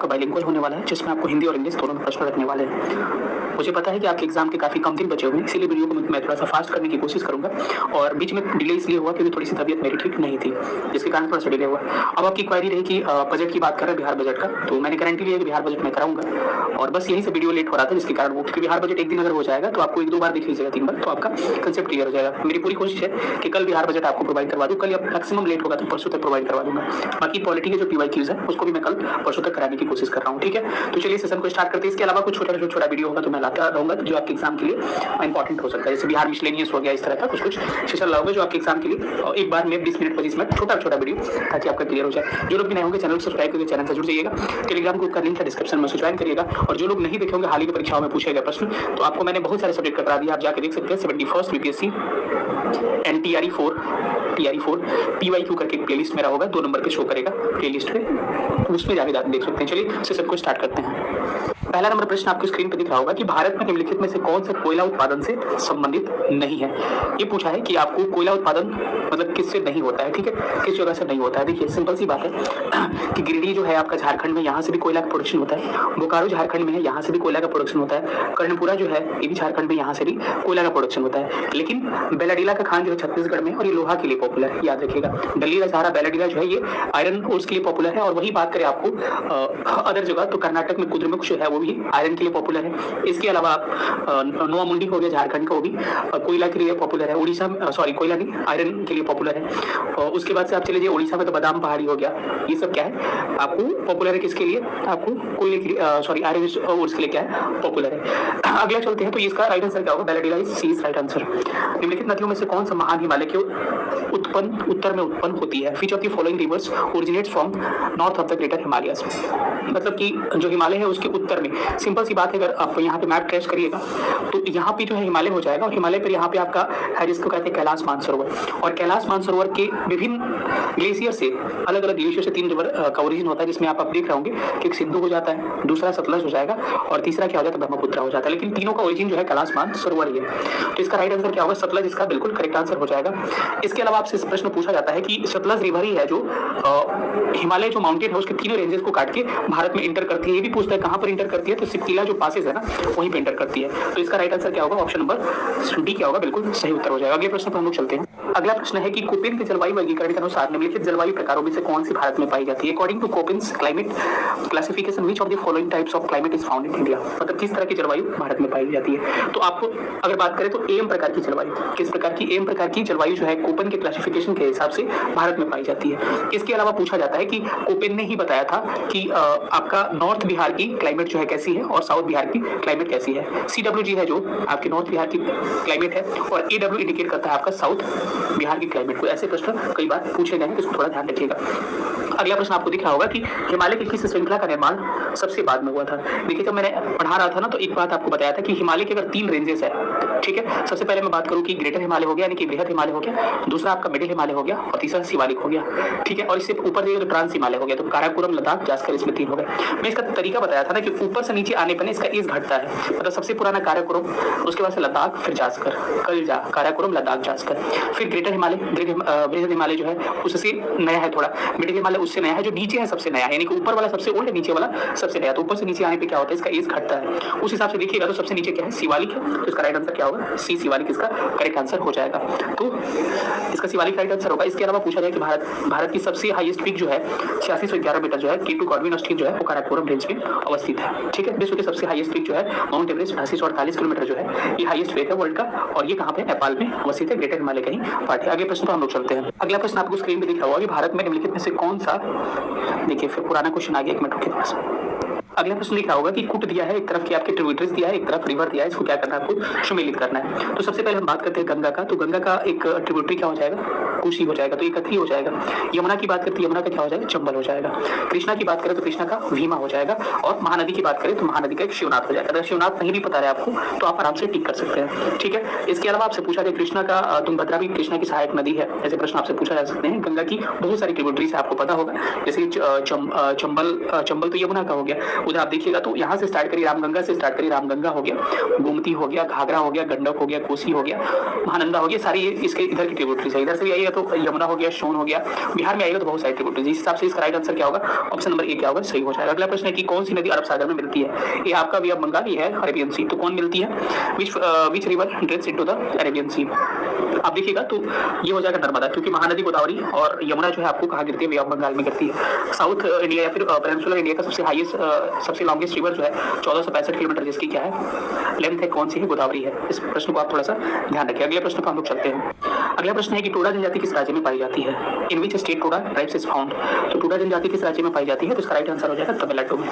आपका बाइलिंगुअल होने वाला है, जिसमें आपको हिंदी और इंग्लिश दोनों में प्रश्न रखने वाले हैं। मुझे पता है कि आपके एग्जाम के काफ़ी कम दिन बचे हुए हैं, इसीलिए वीडियो को मैं थोड़ा सा फास्ट करने की कोशिश करूंगा और बीच में डिले इसलिए हुआ क्योंकि थोड़ी सी तबीयत मेरी ठीक नहीं थी, जिसके कारण थोड़ा सा डिले हुआ। अब आपकी क्वारी रही कि बजट की बात कर रहे हैं, बिहार बजट का, तो मैंने गारंटी लिया कि बिहार बजट में कराऊंगा और बस यही से वीडियो लेट हो रहा था, जिसके कारण वो, क्योंकि बिहार बजट एक दिन अगर हो जाएगा तो आपको 1-2 बार देख लीजिएगा, 3 बार, तो आपका कंसेप्ट क्लियर हो जाएगा। मेरी पूरी कोशिश है कि कल बिहार बजट आपको प्रोवाइड करवा दूँ, कल या मैक्सिमम लेट होगा तो परसों तक प्रोवाइड करवा दूंगा। बाकी पॉलिटी के जो PYQs है उसको भी मैं कल परसों तक कराने की कोशिश कर रहा हूँ, ठीक है। तो चलिए सेशन को स्टार्ट करते हैं। इसके अलावा कुछ छोटा वीडियो होगा तो मैं लाता रहूंगा जो आपके एग्जाम के लिए इंपॉर्टेंट हो सकता है, जैसे बिहार मिसलेनियस हो गया, इस तरह का कुछ सेशन लाओगे जो आपके एग्जाम के लिए एक बार में 20 मिनट 25 मिनट छोटा वीडियो, ताकि आपका क्लियर हो जाए। जो लोग भी नए होंगे चैनल को सब्सक्राइब करके चैनल से जुड़ जाइएगा। टेलीग्राम ग्रुप का लिंक है डिस्क्रिप्शन में, ज्वाइन करिएगा। और जो लोग नहीं देखे होंगे हाल ही की परीक्षाओं में पूछे गए प्रश्न, तो आपको मैंने बहुत सारे सब्जेक्ट का करा दिया, आप जाकर देख सकते हैं। 71st BPSC NTRE 4 TRE 4 PYQ करके एक प्लेलिस्ट मेरा होगा, 2 नंबर पे शो करेगा प्लेलिस्ट पे, उसमें जाके देख सकते हैं। चलिए सेशन को स्टार्ट करते हैं। पहला नंबर प्रश्न आपको स्क्रीन पे दिख रहा होगा कि भारत में निम्नलिखित में से कौन सा कोयला उत्पादन से संबंधित नहीं है। ये पूछा है कि आपको कोयला उत्पादन मतलब किससे नहीं होता है, ठीक है, किस जगह से नहीं होता है। देखिए सिंपल सी बात है कि गिरिडीह जो है आपका झारखंड में, यहाँ से भी कोयला का प्रोडक्शन होता है। बोकारो झारखंड में है, यहाँ से भी कोयला का प्रोडक्शन होता है। कर्णपुरा जो है ये भी झारखंड में, यहाँ से भी कोयला का प्रोडक्शन होता है। लेकिन बेलाडीला का खान जो है छत्तीसगढ़ में, और ये लोहा के लिए पॉपुलर है, याद रखिएगा। डलीला सहारा बेलाडीला जो है ये आयरन ओर्स के लिए पॉपुलर है। और वही बात करें आपको अदर जगह, तो कर्नाटक में कुद्रेमुख जो है वो भी आयरन के लिए पॉपुलर है। इसके अलावा आप नोआ मुंडी हो गया झारखंड का, वो भी कोयला के लिए पॉपुलर है। उड़ीसा में कोयला नहीं, आयरन के लिए पॉपुलर है। और उसके बाद से आप चले जाइए उड़ीसा में, तो बादाम पहाड़ी हो गया। ये सब क्या है आपको पॉपुलर है, किसके लिए, आपको कोयले के लिए, आयरन ओर्स के लिए क्या है पॉपुलर है। अगला चलते हैं, तो इसका राइट आंसर क्या होगा, Bailadila is C is right answer. निम्नलिखित नदियों में से कौन सा महान हिमालय के उत्तर में उत्पन्न होती है। Which of the following reverse originates from north of the greater Himalayas. मतलब कि जो हिमालय है उसके उत्तर में, सिंपल सी बात है, अगर आप यहाँ पे मैप ट्रेस करिएगा तो यहाँ पे जो है हिमालय हो जाएगा, और हिमालय पर यहाँ पे आपका है जिसको कहते हैं कैलाश मानसरोवर। और कैलाश मानसरोवर के विभिन्न ग्लेशियर से, अलग अलग ग्लेशियर से 3 रिवर का ओरिजिन होता है, जिसमें आप देख रहे होंगे कि एक सिंधु हो जाता है, दूसरा सतलज हो जाएगा, और तीसरा क्या हो जाता है, ब्रह्मपुत्र हो जाता है। लेकिन तीनों का ओरिजिन जो है कैलाश मानसरोवर ही है। तो इसका राइट आंसर क्या होगा, सतलज इसका बिल्कुल करेक्ट आंसर हो जाएगा। इसके अलावा आपसे प्रश्न पूछा जाता है कि सतलज रिवर ही है जो हिमालय जो माउंटेन है उसके तीनों रेंजेस को काट के भारत में इंटर करती है। ये भी पूछता है कहां पर इंटर करती है, तो सिपकिला जो पासेस है ना वहीं पे इंटर करती है। तो इसका राइट आंसर क्या होगा, ऑप्शन नंबर डी क्या होगा, बिल्कुल सही उत्तर हो जाएगा। अगले प्रश्न पर हम लोग चलते हैं। अगला प्रश्न है कि कोपेन के जलवायु वर्गीकरण के अनुसार निम्नलिखित जलवायु प्रकारों में से कौन सी भारत में पाई जाती है। According to Koppen's climate classification which of the following types of climate is found in India. मतलब किस तरह की जलवायु भारत में पाई जाती है। तो आपको अगर बात करें तो एम प्रकार की जलवायु, किस प्रकार की, एम प्रकार की जलवायु जो है कोपेन के क्लासिफिकेशन के हिसाब से भारत में पाई जाती है। इसके अलावा पूछा जाता है कि कोपेन ने ही बताया था कि आपका नॉर्थ बिहार की क्लाइमेट जो है कैसी है और साउथ बिहार की क्लाइमेट कैसी है। CWG है जो आपके नॉर्थ बिहार की क्लाइमेट है, और AW इंडिकेट करता है आपका साउथ बिहार की क्लाइमेट को। ऐसे प्रश्न कई बार पूछे गए हैं, इसको थोड़ा ध्यान रखिएगा। अगला प्रश्न आपको दिख रहा होगा कि हिमालय की किस श्रृंखला का निर्माण सबसे बाद में हुआ था। देखिए जब मैंने पढ़ा रहा था ना, तो एक बात आपको बताया था कि हिमालय के अगर 3 रेंजेस है, ठीक है। सबसे पहले मैं बात करूं कि ग्रेटर हिमालय हो गया, यानी कि बृहद हिमालय हो गया, दूसरा आपका मिडिल हिमालय हो गया, और तीसरा शिवालिक हो गया, ठीक है। और इससे ऊपर जाइए तो ट्रांस हिमालय हो गया, तो काराकोरम, लद्दाख, जास्कर, इसमें 3 हो गए। मैं इसका तरीका बताया था ना कि ऊपर से नीचे आने पर इसका एज घटता है। मतलब सबसे पुराना काराकोरम, उसके बाद से लद्दाख, फिर जास्कर, कलजा, काराकोरम, लद्दाख, जास्कर, फिर ग्रेटर हिमालय, बृहद हिमालय जो है उससे नया है थोड़ा, मिडिल हिमालय उससे नया है, जो नीचे है सबसे नया है, यानी कि ऊपर वाला सबसे ओल्ड है, नीचे वाला सबसे नया। तो ऊपर से नीचे आने पे क्या होता है, इसका एज घटता है। उस हिसाब से देखिएगा तो सबसे नीचे क्या है, शिवालिक है, तो इसका राइट आंसर क्या होगा, सी शिवालिक इसका करेक्ट आंसर हो जाएगा। तो इसका शिवालिक राइट आंसर होगा। इसके अलावा पूछा जाए कि भारत की सबसे हाईएस्ट पीक जो है 8611 मीटर जो है, K2 कॉर्विन ऑस्ट्रीन जो है वो काराकोरम रेंज में अवस्थित है, ठीक है। विश्व की सबसे हाईएस्ट पीक जो है माउंट एवरेस्ट 8848 किलोमीटर जो है, ये हाईएस्ट पीक है वर्ल्ड का, और ये कहां पे, नेपाल में अवस्थित है, ग्रेटर हिमालय का ही पार्ट है। अगले प्रश्न पर हम लोग चलते हैं। अगला प्रश्न आपको स्क्रीन पे दिख रहा होगा कि भारत में निम्नलिखित में से कौन सा, देखिए फिर पुराना क्वेश्चन आ गया, 1 मिनट रुकिए पास। अगला प्रश्न लिखा होगा कि कूट दिया है, एक तरफ के आपके ट्रिब्यूटरीज दिया है, एक तरफ रिवर दिया है, इसको क्या करना है, आपको सम्मिलित करना है। तो सबसे पहले हम बात करते हैं गंगा का, तो गंगा का एक ट्रिब्यूटरी क्या हो जाएगा, कोसी हो जाएगा, तो ये कथी हो जाएगा। यमुना की बात करते हैं, यमुना का क्या हो जाएगा, चंबल हो जाएगा। कृष्णा की बात करें तो कृष्णा का भीमा हो जाएगा, और महानदी की बात करें तो महानदी का एक शिवनाथ हो जाएगा। अगर शिवनाथ नहीं भी पता है आपको तो आप आराम से टिक कर सकते हैं, ठीक है। इसके अलावा आपसे पूछा जाए कृष्णा का, तुंगभद्रा भी कृष्णा की सहायक नदी है, ऐसे प्रश्न आपसे पूछा जा सकते हैं। गंगा की बहुत सारी ट्रिब्यूटरीज है, आपको पता होगा, जैसे चंबल तो यमुना का हो गया, उधर आप देखिएगा तो यहाँ से स्टार्ट करिए, रामगंगा से स्टार्ट करिए, रामगंगा हो गया, गोमती हो गया, घाघरा हो गया, गंडक हो गया, कोसी हो गया, महानंदा हो गया, सारी इसके इधर की ट्रिब्यूटरीज है। इधर से भी आइएगा तो यमुना हो गया, सोन हो गया, बिहार में आएगा तो बहुत सारे ट्रिब्यूटरी, जिस हिसाब से इसका राइट आंसर क्या होगा, ऑप्शन नंबर ए क्या होगा, सही हो जाएगा। अगला प्रश्न है कि कौन सी नदी अरब सागर में मिलती है? ये आपका वे ऑफ बंगाल, ये है अरेबियन सी। तो कौन मिलती है? Which river drains into the Arabian sea? आप देखिएगा तो ये हो जाएगा नर्मदा, क्योंकि महानदी गोदावरी और यमुना जो है आपको कहाँ गिरती है? वे ऑफ बंगाल में गिरती है। साउथ इंडिया या फिर पेनिनसुलर इंडिया का सबसे हाईएस्ट सबसे लॉन्गेस्ट रिवर जो है 1465 किलोमीटर, जिसकी क्या है लेंथ है, कौन सी है? गोदावरी है। इस प्रश्न को आप थोड़ा सा ध्यान रखिए। अगले प्रश्न पर हम लोग चलते हैं। अगला प्रश्न है कि टोडा जनजाति किस राज्य में पाई जाती है? In which state Toda tribes is found? तो टोडा जनजाति किस राज्य में पाई जाती है? तो इसका राइट आंसर हो जाएगा तमिलनाडु में।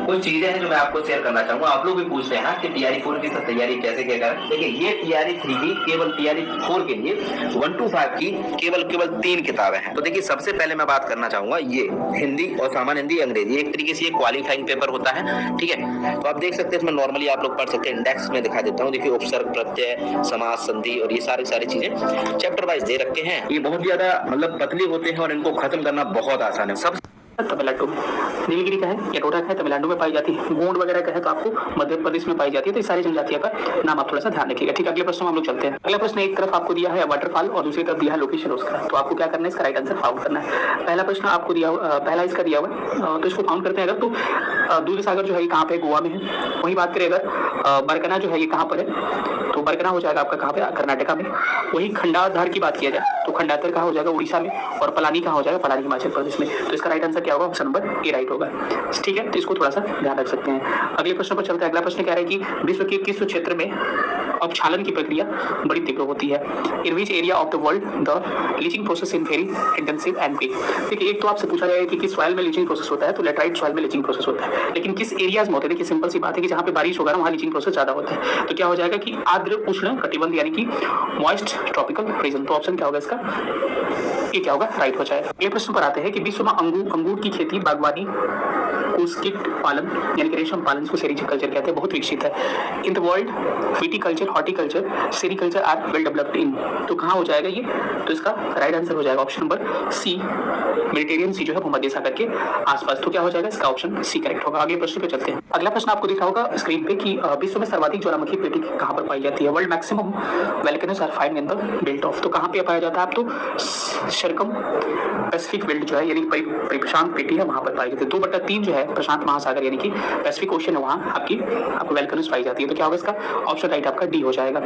कुछ चीजें हैं जो मैं आपको शेयर करना चाहूंगा। आप लोग भी पूछ रहे हैं कि टीआरई 4 की तैयारी कैसे क्या करें। देखिए, ये टीआरई 3 की केवल टीआरई 4 के लिए 1 to 5 की केवल 3 किताबें हैं। तो देखिए, सबसे पहले मैं बात करना चाहूंगा ये हिंदी और सामान्य हिंदी, अंग्रेजी, एक तरीके से ये क्वालिफाइंग पेपर होता है, ठीक है। तो आप देख सकते हैं, इसमें नॉर्मली आप लोग पढ़ सकते हैं। इंडेक्स में दिखा देता हूँ, देखिए उपसर्ग, प्रत्यय, समास, संधि और ये सारी चीजें चैप्टर वाइज दे रखे हैं। ये बहुत ज्यादा मतलब पतले होते हैं और इनको खत्म करना बहुत आसान है। सब तमिलनाडु में। नीलगिरी का है या टोडा का है, तमिलनाडु में पाई जाती है। गोंड वगैरह का है तो आपको मध्य प्रदेश में पाई जाती है। तो ये सारी जनजातियों का नाम आप थोड़ा सा ध्यान रखिएगा, ठीक है। अगले प्रश्न में हम लोग चलते हैं। अगला प्रश्न एक तरफ आपको दिया है वाटरफॉल और दूसरी तरफ दिया है लोकेशन उसका, तो आपको क्या करना है? इसका राइट आंसर फाउंड करना है। पहला प्रश्न आपको दिया पहला इसका दिया हुआ, तो इसको फाउंड करते हैं अगर, तो दूध सागर जो है ये कहाँ पे? गोवा में है। वही बात करें अगर बरकना जो है ये कहाँ पर है? तो बरकना हो जाएगा आपका कहाँ पे? कर्नाटका में। वही खंडाधर की बात किया जाए तो खंडाधर कहाँ हो जाएगा? उड़ीसा में। और पलानी कहाँ हो जाएगा? पलानी हिमाचल प्रदेश में। तो इसका राइट आंसर क्या होगा? ऑप्शन नंबर ए राइट होगा, ठीक है। तो इसको थोड़ा सा ध्यान रख सकते हैं। अगले प्रश्न पर चलते हैं। अगला प्रश्न क्या है कि विश्व के किस क्षेत्र में अपक्षालन की प्रक्रिया बड़ी तीव्र होती है? In which area of the world the leaching process in very intensive and quick? देखिए, एक तो आपसे पूछा जाएगा कि किस सॉइल में लीचिंग प्रोसेस होता है, तो लेटराइट सॉइल में लीचिंग प्रोसेस होता है। लेकिन किस एरियाज में होता है? देखिए, सिंपल सी बात है कि जहाँ पे बारिश होगा ना वहाँ लीचिंग प्रोसेस ज्यादा होता है। तो क्या हो जाएगा कि आर्द्र उष्ण कटिबंध यानी कि मॉइस्ट ट्रॉपिकल रीजन। तो ऑप्शन क्या होगा इसका? ये क्या होगा? राइट हो जाएगा। अगले प्रश्न पर आते हैं कि विश्व में अंगूर की खेती, बागवानी, कीट पालन यानी कि रेशम पालन, इसको सेरीकल्चर कहते हैं, बहुत विकसित है। In the world viticulture, horticulture, sericulture are well developed in. तो कहाँ हो जाएगा ये? तो इसका राइट आंसर हो जाएगा ऑप्शन नंबर सी, मेडिटेरियन सी जो है भूमध्य सागर के आसपास। तो क्या हो जाएगा? इसका ऑप्शन सी करेक्ट होगा। अगले प्रश्न पे चलते हैं। अगला प्रश्न आपको दिखा होगा स्क्रीन पे कि विश्व में सर्वाधिक ज्वालामुखी पेटी कहाँ पर पाई जाती है? World maximum volcanoes are found in the belt of. तो कहाँ पे पाया जाता है? आप तो सर्कम पैसिफिक बेल्ट जो है यानी प्रशांत पेटी है, वहां पर पाई जाती है। 2/3 जो है प्रशांत महासागर यानी कि पैसिफिक ओशन है, वहां आपको वोल्केनोज पाई जाती है। तो क्या होगा इसका? ऑप्शन राइट आपका डी हो जाएगा।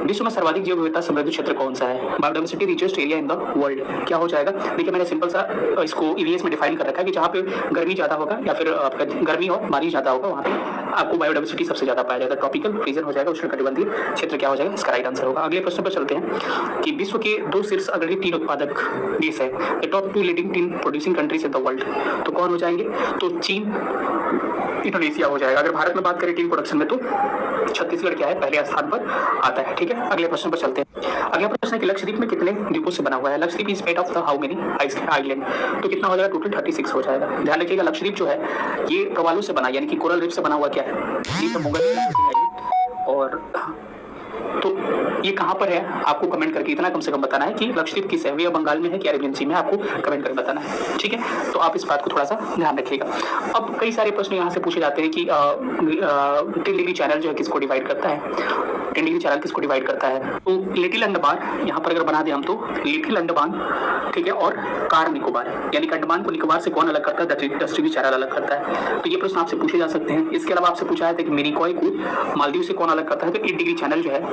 विश्व में सर्वाधिक जैव विविधता समृद्ध क्षेत्र कौन सा है? Biodiversity richest area in the world. क्या हो जाएगा? देखिए, मैंने सिंपल सा इसको ईवीएस में डिफाइन कर रखा है कि जहाँ पे गर्मी ज्यादा होगा या फिर आपका गर्मी और बारिश ज्यादा होगा वहाँ पे आपको बायोडाइवर्सिटी सबसे ज्यादा पाया जाएगा। ट्रॉपिकल रीजन हो जाएगा, उष्णकटिबंधीय क्षेत्र क्या हो जाएगा? इसका राइट आंसर होगा। अगले प्रश्न पर चलते हैं कि विश्व के 2 शीर्ष अग्रणी टीन उत्पादक देश है, the top 2 leading tin producing countries in the world. तो कौन हो जाएंगे? तो चीन, इंडोनेशिया हो जाएगा। अगर भारत में बात करें टीन प्रोडक्शन में तो छत्तीसगढ़ क्या है? पहले स्थान पर आता है, ठीक है। अगले प्रश्न पर चलते हैं। अगला प्रश्न है कि लक्षद्वीप में कितने द्वीपों से बना हुआ है? Lakshadweep is made of the how many island? तो कितना हो जाएगा? टोटल 36 हो जाएगा। ध्यान रखिएगा, लक्षद्वीप जो है ये प्रवालों से बना यानी कि कोरल रीफ से बना हुआ क्या है? ये तो मुगल। और तो ये कहाँ पर है? आपको कमेंट करके इतना कम से कम बताना है कि लक्षद्वीप किस है, वे बंगाल में है कि अरेबियन सी में, आपको कमेंट करके बताना है, ठीक है। तो आप इस बात को थोड़ा सा ध्यान रखिएगा। अब कई सारे प्रश्न यहाँ से पूछे जाते हैं कि 10 डिग्री चैनल जो है किसको डिवाइड करता है? 10 डिग्री चैनल किसको डिवाइड करता है? तो लिटिल अंडमान यहाँ पर अगर बना दे हम तो लिटिल अंडमान, ठीक है, और कार निकोबार यानी कि अंडमान को निकोबार से कौन अलग करता है? 10 डिग्री चैनल अलग करता है। तो ये प्रश्न आपसे पूछे जा सकते हैं। इसके अलावा आपसे पूछा है कि मिनिकॉय को मालदीव से कौन अलग करता है? तो 8 डिग्री चैनल जो है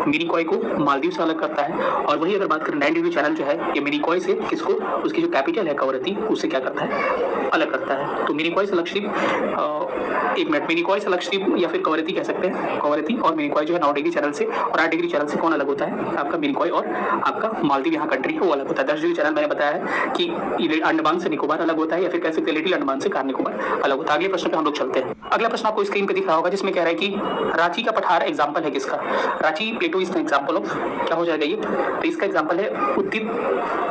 मिनिकॉय को मालदीव से अलग करता है। और वही अगर बात करें 9 डिग्री चैनल जो है ये मिनिकॉय से किसको, उसकी जो कैपिटल है कवरत्ती, उससे क्या करता है? अलग करता है। तो मिनिकॉय से लक्षद्वीप, एक मिनट, मिनिकॉय से लक्षद्वीप या फिर कवरत्ती कह सकते हैं, कवरत्ती और मिनिकॉय जो है 9 डिग्री चैनल से और 8 डिग्री चैनल से कौन अलग होता है? आपका मिनिकॉय और आपका मालदीव यहाँ कंट्री है वो अलग होता है। 10 डिग्री चैनल मैंने बताया है कि अंडमान से निकोबार अलग होता है या फिर कह सकते हैं लिटिल अंडमान से कार निकोबार अलग होता है। अगले प्रश्न पे हम लोग चलते हैं। अगला प्रश्न आपको स्क्रीन पे दिख रहा होगा जिसमें कह रहा है कि रांची का पठार एग्जाम्पल है किसका? रांची प्लेटो इज एग्जाम्पल ऑफ, क्या हो जाएगा ये? तो इसका एग्जाम्पल है उत्तीत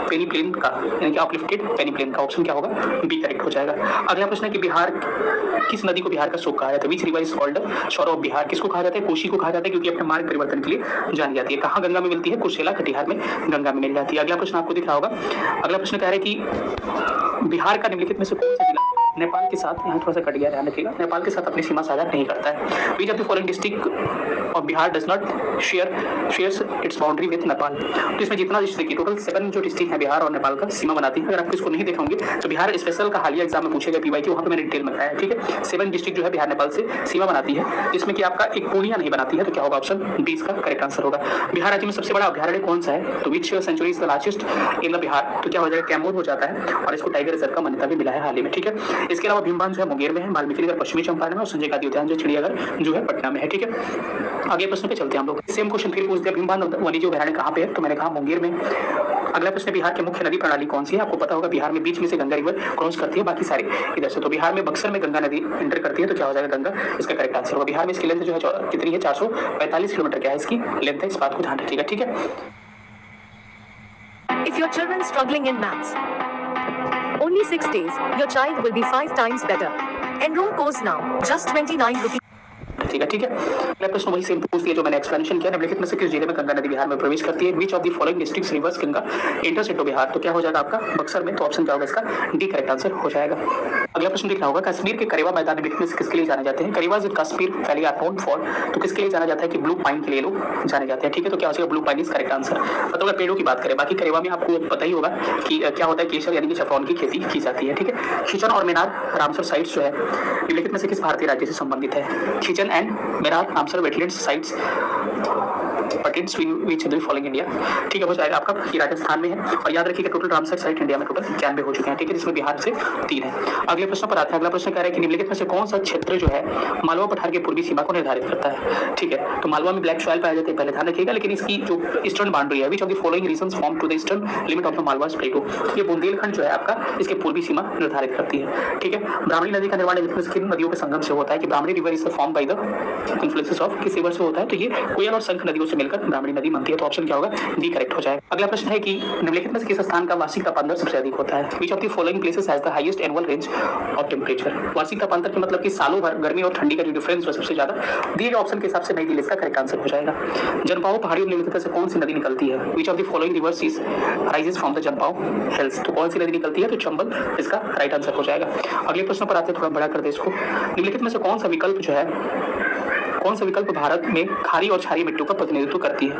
पेनीप्लेन का यानी कि अपलिफ्टेड पेनीप्लेन का। ऑप्शन क्या होगा? बी करेक्ट हो जाएगा। अगला प्रश्न है कि बिहार किस नदी को बिहार का शोक कहा जाता है? विच रिवर इज कॉल्ड शोर ऑफ बिहार? किसको कहा जाता है? कोशी को कहा जाता है क्योंकि अपने मार्ग परिवर्तन के लिए जानी जाती है। कहाँ गंगा में मिलती है? कुर्सेला कटिहार में गंगा में मिल जाती है। अगला प्रश्न आपको दिख रहा होगा। अगला प्रश्न कह रहा है कि बिहार का निम्नलिखित में से कौन सा जिला नेपाल के साथ, यहाँ थोड़ा सा कट गया, ध्यान रखिएगा, नेपाल के साथ अपनी सीमा साझा नहीं करता है। Which of the following district of Bihar does not shares its boundary with Nepal. तो इसमें जितना डिस्ट्रिक्ट, टोटल 7 जो डिस्ट्रिक्ट है बिहार और नेपाल का सीमा बनाती है। अगर आपको इसको नहीं देखे होंगे तो बिहार स्पेशल का हालिया एग्जाम में पूछेगा PY, वहाँ पे मैंने डिटेल में बताया है, ठीक है। 7 डिस्ट्रिक्ट जो है बिहार नेपाल से सीमा बनाती है, जिसमें कि आपका एक पूर्णिया नहीं बनाती है। तो क्या होगा, ऑप्शन बी इसका करेक्ट आंसर होगा। बिहार राज्य में सबसे बड़ा अभ्यारण्य कौन सा है, तो which century is the largest in the Bihar, तो क्या हो जाएगा, कैमूर हो जाता है, और इसको टाइगर रिजर्व का मान्यता भी मिला है हाल ही में, ठीक है। इसके अलावा भीमबांध जो है मुंगेर में है, वाल्मीकि नगर पश्चिमी चंपारण में, और संजय गांधी उद्यान जो चिड़ियाघर जो है पटना में है, ठीक है। आगे प्रश्न पे चलते हैं हम लोग। सेम क्वेश्चन फिर पूछ दिया, भीमबांध वन्यजीव अभयारण्य कहाँ पे है, तो मैंने कहा मुंगेर में। अगला प्रश्न, बिहार की मुख्य नदी प्रणाली कौन सी है। आपको पता होगा बिहार में बीच में से गंगा रिवर क्रॉस करती है, बाकी सारे इधर से। तो बिहार में बक्सर में गंगा नदी एंटर करती है, तो क्या हो जाएगा, गंगा इसका करेक्ट आंसर होगा। बिहार में इसकी लेंथ जो है कितनी है, 445 किलोमीटर क्या है इसकी लेंथ है, इस बात को ध्यान रखिएगा, ठीक है। If your children struggling in maths, only 6 days, your child will be 5 times better. Enroll course now, just 29 rupees. ठीक है। अगला प्रश्न वही सेम पूछ लिया जो मैंने एक्सप्लेनेशन किया। निम्नलिखित में से किस जिले में गंगा नदी बिहार में प्रवेश करती है। Which of the following districts reverse Ganga enters into Bihar, तो क्या हो जाएगा आपका बक्सर में, तो ऑप्शन क्या होगा इसका डी करेक्ट आंसर हो जाएगा। अगला प्रश्न दिख रहा होगा, कश्मीर के करेवा मैदान निम्नलिखित में से किसके लिए जाने जाते हैं। Karewas in Kashmir valley are known for, तो किसके लिए जाना जाता है कि ब्लू पाइन के लिए लोग जाने जाते हैं, ठीक है। तो क्या हो जाएगा, blue pine is correct answer. मतलब पेड़ों की बात करें, बाकी करेवा में आपको पता ही होगा कि क्या होता है, केसर यानी कि सैफरॉन की खेती की जाती है, ठीक है। खिचन और मीनार रामसर साइट्स जो है निम्नलिखित में से किस भारतीय राज्य से संबंधित है। Khichan and Menar Ramsar wetlands sites pertains to which of the following India, ठीक है। हो जाएगा आपका ये राजस्थान में है, और याद रखिएगा टोटल रामसर साइट इंडिया में टोटल 91 हो चुके हैं, ठीक है, जिसमें बिहार से 3 है। अगले प्रश्न पर आते हैं। अगला प्रश्न कह रहा है कि निम्नलिखित में से कौन सा क्षेत्र जो है मालवा पठार की पूर्वी सीमा को निर्धारित करता है, ठीक है। तो मालवा में ब्लैक सॉइल पाया जाता है, पहले ध्यान रखिएगा, लेकिन इसकी जो ईस्टर्न बाउंड्री है, which of the following regions form to the eastern limit of the Malwa plateau, ये बुंदेलखंड जो है आपका इसके पूर्वी सीमा निर्धारित करती है, ठीक है। ब्राह्मणी नदी का निर्माण किन नदियों के संगम से होता है, कि Brahmani river is form by the influences of किस रिवर से होता है, तो ये कोयल और शंख नदियों से मिलकर ब्राह्मणी नदी बनती है, तो ऑप्शन क्या होगा डी करेक्ट हो जाएगा। अगला प्रश्न है कि निम्नलिखित में से किस स्थान का वार्षिक तापमान सबसे अधिक होता है। Which of the following places has the highest annual range of temperature. वार्षिक तापमान का मतलब कि सालों भर गर्मी और ठंडी का जो डिफरेंस है सबसे ज्यादा दिए गए ऑप्शन के हिसाब से नई दिल्ली इसका करेक्ट आंसर हो जाएगा। जनपाओ पहाड़ियों निम्नलिखित से कौन सी नदी निकलती है। Which of the following rivers is rises from the Janapav hills, तो कौन सी नदी निकलती है, तो चंबल इसका राइट आंसर हो जाएगा। अगले प्रश्न पर आते हैं, थोड़ा बड़ा कर दे इसको। निम्नलिखित में से कौन सा विकल्प जो है, कौन सा विकल्प भारत में खारी और क्षारीय मिट्टियों का प्रतिनिधित्व करती है,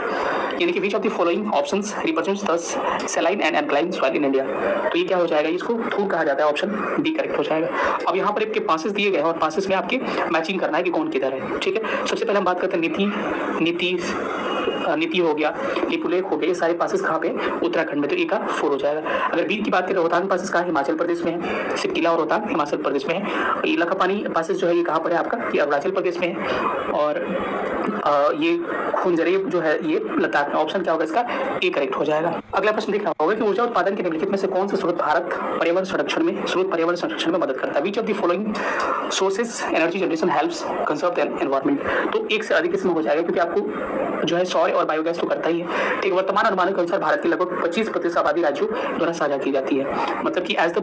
यानी कि विच of the following options represents the saline and alkaline soil in India, तो ये क्या हो जाएगा, इसको थूर कहा जाता है, ऑप्शन डी करेक्ट हो जाएगा। अब यहाँ पर आपके पासेस दिए गए हैं और पासेस में आपके मैचिंग करना है कि कौन किधर है, ठीक है। सबसे पहले हम बात करते हैं नीति हो गया, लिपुलेख हो गया, ये सारे पासेस कहाँ पे, उत्तराखंड में, तो ए का 4 हो जाएगा। अगर बी की बात करें, रोहतांग पासेस कहाँ, हिमाचल प्रदेश में है, सिर्फ किला और रोहतांग हिमाचल प्रदेश में है। इलाका पानी पासेस जो है ये कहाँ पर है आपका, ये अरुणाचल प्रदेश में है, और ये खुंजरेब जो है ये लद्दाख में, ऑप्शन क्या होगा इसका ए करेक्ट हो जाएगा। अगला प्रश्न देख रहा होगा कि ऊर्जा उत्पादन के निम्नलिखित में से कौन सा स्रोत भारत पर्यावरण संरक्षण में मदद करता है। Which of the following sources energy generation helps conserve the environment, तो एक से अधिक इसमें हो जाएगा, क्योंकि आपको जो है सौर और बायोगैस तो करता ही है, ठीक। वर्तमान अनुमानों के अनुसार भारत की लगभग 25% आबादी राज्यों द्वारा साझा की जाती है, मतलब कि as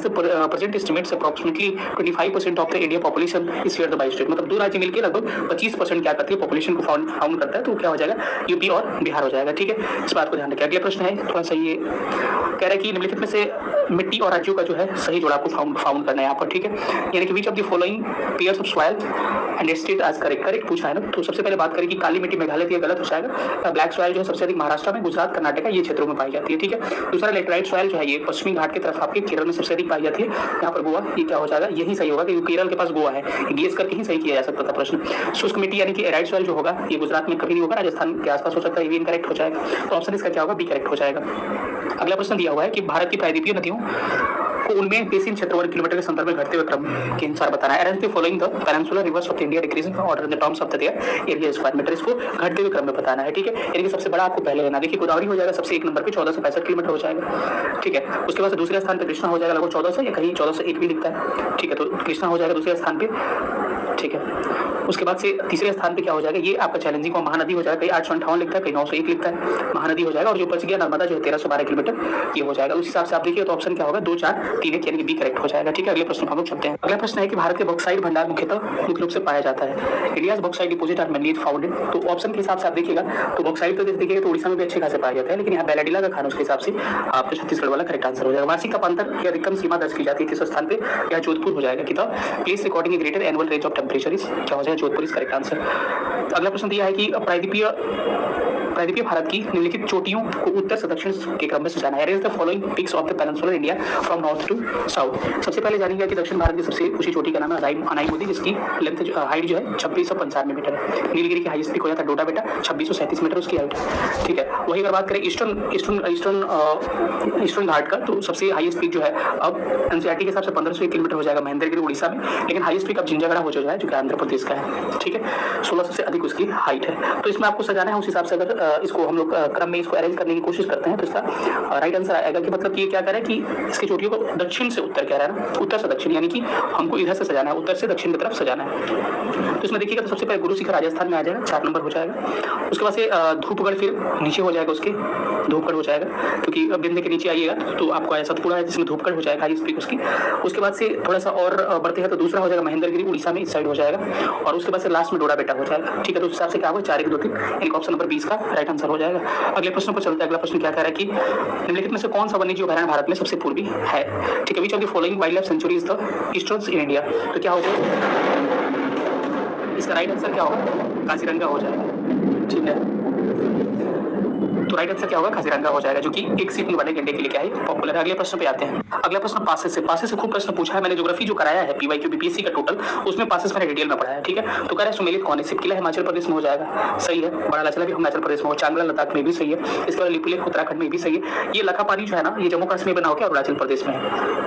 the present estimates approximately 25% of the India population is shared by state, मतलब 2 राज्य मिलकर लगभग 25% क्या करती है, पॉपुलेशन को फाउंड करता है, तो क्या हो जाएगा, यूपी और बिहार हो जाएगा, ठीक है। इस बात को ध्यान रखिए। अगला प्रश्न है थोड़ा सा ये कह रहा है कि निम्नलिखित में से मिट्टी और राज्यों का जो है सही जोड़ा को फाउंड करना है यहाँ पर, ठीक है। यानी कि विच of the following pairs of soil and state आज करेक्ट पूछा है ना, तो सबसे पहले बात करें कि काली मिट्टी मेघालय की गलत हो जाएगा। ब्लैक सॉइल जो है सबसे अधिक महाराष्ट्र में, गुजरात, कर्नाटक ये क्षेत्रों में पाई जाती है, ठीक है। दूसरा लेटराइट सॉइल जो है ये पश्चिमी घाट की तरफ आपके केरल में सबसे अधिक पाई जाती है, यहाँ पर गोवा, ये क्या हो जाएगा, यही सही होगा क्योंकि केरल के पास गोवा है, गेस करके ही सही किया जा सकता था प्रश्न। शुष्क मिट्टी यानी कि एराइट सॉइल जो होगा ये गुजरात में कभी नहीं होगा, राजस्थान के आसपास हो सकता है, ये भी इनकरेक्ट हो जाएगा, तो ऑप्शन इसका क्या होगा, बी करेक्ट हो जाएगा। अगला प्रश्न दिया हुआ है कि भारत की प्रायद्वीपीय नदियों को उनमें बेसिन क्षेत्र वर्ग किलोमीटर के संदर्भ में घटते हुए क्रम के अनुसार बताना है। Arrange the following the peninsular rivers of India decreasing order in the terms of the their area square meter, इसको घटते हुए क्रम में बताना है, ठीक है। यानी कि सबसे बड़ा आपको पहले लेना, देखिए गोदावरी हो जाएगा सबसे 1 नंबर पे 1465 किलोमीटर हो जाएगा, ठीक है। उसके बाद दूसरे स्थान पे कृष्णा हो जाएगा लगभग 1400 या कहीं 1401 भी लिखता है, ठीक है, तो कृष्णा हो जाएगा दूसरे स्थान पे, ठीक है। उसके बाद से तीसरे स्थान पे क्या हो जाएगा, ये आपका चैलेंजिंग और महानदी हो जाएगा, कहीं 858 लिखता है, कहीं 901 लिखता है, महानदी हो जाएगा, और जो बच गया नर्मदा जो है 1312 किलोमीटर ये हो जाएगा। उस हिसाब से आप देखिए तो ऑप्शन क्या होगा, 2, 4, 3 यानी कि बी करेक्ट हो जाएगा। ठीक है, अगले प्रश्न हम लोग चलते हैं। अगला प्रश्न है कि भारत के बॉक्साइट भंडार मुख्य रूप से पाया जाता है। India's bauxite deposit are mainly found in, तो ऑप्शन के हिसाब से आप देखिएगा तो बॉक्साइट तो देखिएगा तो उड़ीसा में भी अच्छे खासे पाया जाता है, लेकिन यहाँ बैलाडिला का खान उसके हिसाब से आपको छत्तीसगढ़ वाला करेक्ट आंसर हो जाएगा। वार्षिक तापांतर की अधिकतम सीमा दर्ज की जाती है किस स्थान पे? यह जोधपुर हो जाएगा। किताब place recording A greater annual range of temperature is, क्या हो जाएगा? Jodhpur is correct answer. अगला प्रश्न दिया है कि प्रायद्वीपीय भारत की निम्नलिखित चोटियों को उत्तर से दक्षिण के क्रम में सजाना है। Arrange the following peaks of the peninsular India from north to south. सबसे पहले जानिएगा कि दक्षिण भारत की सबसे ऊंची चोटी का नाम है अनाई, जिसकी लेंथ हाइट जो है 2695 मीटर है। नीलगिरी की हाईएस्ट पीक हो जाता है डोडा बेटा, 2637 मीटर उसकी हाइट। ठीक है, वही अगर बात करें ईस्टर्न घाट का, तो सबसे हाईएस्ट पीक जो है अब एनसीईआरटी के हिसाब से 1501 किलोमीटर हो जाएगा महेंद्रगिरी उड़ीसा में, लेकिन हाईएस्ट पीक अब जिंजागढ़ा हो जाएगा जो कि आंध्र प्रदेश का है। ठीक है, 1600 से अधिक उसकी हाइट है। तो इसमें आपको सजाना है उस हिसाब से। अगर इसको हम लोग क्रम में इसको अरेंज करने की कोशिश करते हैं तो इसका राइट आंसर आएगा कि मतलब कि ये क्या कह रहा है कि इसकी चोटियों को दक्षिण से उत्तर कह रहा है ना, उत्तर से दक्षिण, यानी कि हमको इधर से सजाना है, उत्तर से दक्षिण की तरफ सजाना है। तो इसमें देखिएगा तो सबसे पहले गुरु शिखर राजस्थान में आ जाएगा, 4 नंबर हो जाएगा। उसके बाद से धूपगढ़ फिर नीचे हो जाएगा, उसके धूपगढ़ हो जाएगा, क्योंकि बिंदु के नीचे आइएगा तो आपको आया सतपुड़ा है जिसमें धूपगढ़ हो जाएगा हाईएस्ट पीक उसकी। उसके बाद से थोड़ा सा और बढ़ते हैं तो दूसरा हो जाएगा महेंद्रगिरी उड़ीसा में, इस साइड हो जाएगा, और उसके बाद से लास्ट में डोडा बेटा हो जाएगा। ठीक है, तो उस हिसाब से क्या होगा 4 1 2 3 यानी ऑप्शन नंबर 20 का राइट आंसर हो जाएगा। अगले प्रश्न पर चलते हैं। अगला प्रश्न क्या कह रहा है कि निम्नलिखित में से कौन सा वन्यजीव अभयारण्य भारत में सबसे पूर्वी है? ठीक है, which of the following wild life sanctuary is the eastern in India? तो क्या हो जाएगा इसका राइट आंसर? क्या होगा? काजीरंगा हो जाएगा। ठीक है, तो राइट आंसर क्या होगा? काजीरंगा हो जाएगा, जो कि एक सीट में बने गंडे के लिए क्या है पॉपुलर है। अगले प्रश्न पे आते हैं। अगला प्रश्न पासेस से खूब प्रश्न पूछा है मैंने। ज्योग्राफी जो कराया है पीवाईक्यू बीपीएससी का टोटल, उसमें पासेस मैंने डिटेल में पढ़ाया है। ठीक है, तो कह रहा है सुमेलित कौन है? सिपकिला हिमाचल प्रदेश में हो जाएगा, सही है। बड़ा लाचला भी हिमाचल प्रदेश में हो, चांगला लद्दाख में भी सही है। इसके बाद लिपुलेख उत्तराखंड में भी सही है। ये लखापानी जो है ना, ये जम्मू कश्मीर बना होकर अरुणाचल प्रदेश में है।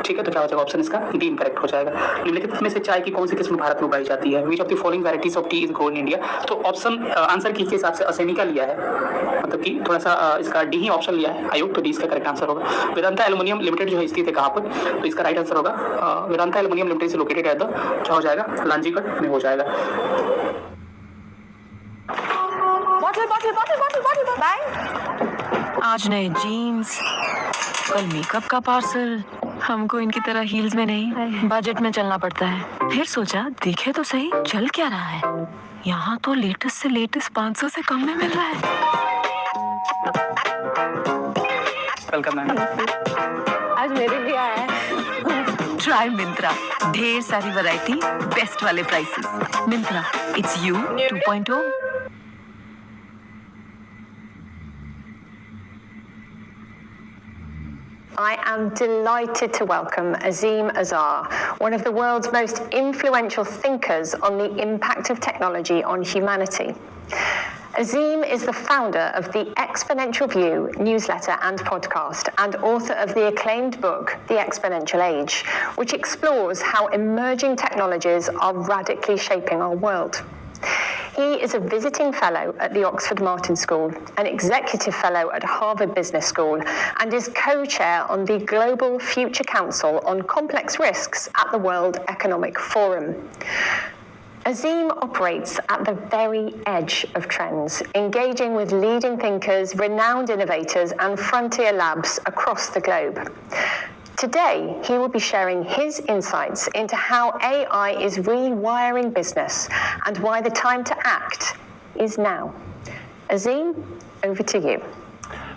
ठीक है, तो क्या हो जाएगा? ऑप्शन इसका डी करेक्ट हो जाएगा। निम्नलिखित में से चाय की कौन सी किस्म भारत में उगाई जाती है? Which of the following varieties of T is grown in India? तो ऑप्शन आंसर के हिसाब से असेनिका लिया है, मतलब कि थोड़ा सा इसका डी ही ऑप्शन लिया है आयोग, तो डी इसका करेक्ट आंसर होगा। वेदांता एल्युमिनियम लिमिटेड जो है स्थित है कहाँ पर? तो इसका राइट आंसर होगा वेदांता एल्युमिनियम लिमिटेड से लोकेटेड है द, क्या हो जाएगा? लांजीगढ़ में हो जाएगा। आज नए जीन्स, कल मेकअप का पार्सल। हमको इनकी तरह हील्स में नहीं, बजट में चलना पड़ता है। फिर सोचा देखे तो सही चल क्या रहा है। यहाँ तो लेटेस्ट से लेटेस्ट 500 से कम में मिल रहा है। Welcome ma'am. आज मेरे लिए आया है। ट्राई मिंत्रा, ढेर सारी वैरायटी, बेस्ट वाले prices. Myntra, it's you 2.0। I am delighted to welcome Azim Azhar, one of the world's most influential thinkers on the impact of technology on humanity. Azim is the founder of the Exponential View newsletter and podcast, and author of the acclaimed book, The Exponential Age, which explores how emerging technologies are radically shaping our world. He is a visiting fellow at the Oxford Martin School, an executive fellow at Harvard Business School, and is co-chair on the Global Future Council on Complex Risks at the World Economic Forum. Azim operates at the very edge of trends, engaging with leading thinkers, renowned innovators, and frontier labs across the globe. Today, he will be sharing his insights into how AI is rewiring business and why the time to act is now. Azim, over to you.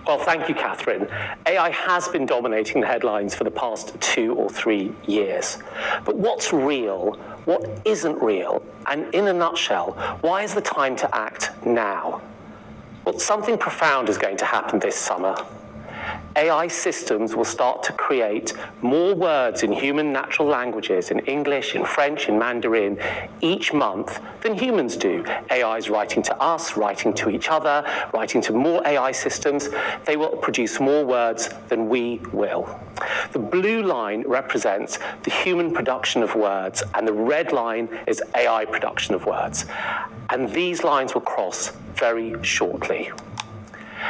Well, thank you, Catherine. AI has been dominating the headlines for the past 2 or 3 years. But what's real? What isn't real? And in a nutshell, why is the time to act now? Well, something profound is going to happen this summer. AI systems will start to create more words in human natural languages, in English, in French, in Mandarin, each month than humans do. AI is writing to us, writing to each other, writing to more AI systems. They will produce more words than we will. The blue line represents the human production of words, and the red line is AI production of words. And these lines will cross very shortly.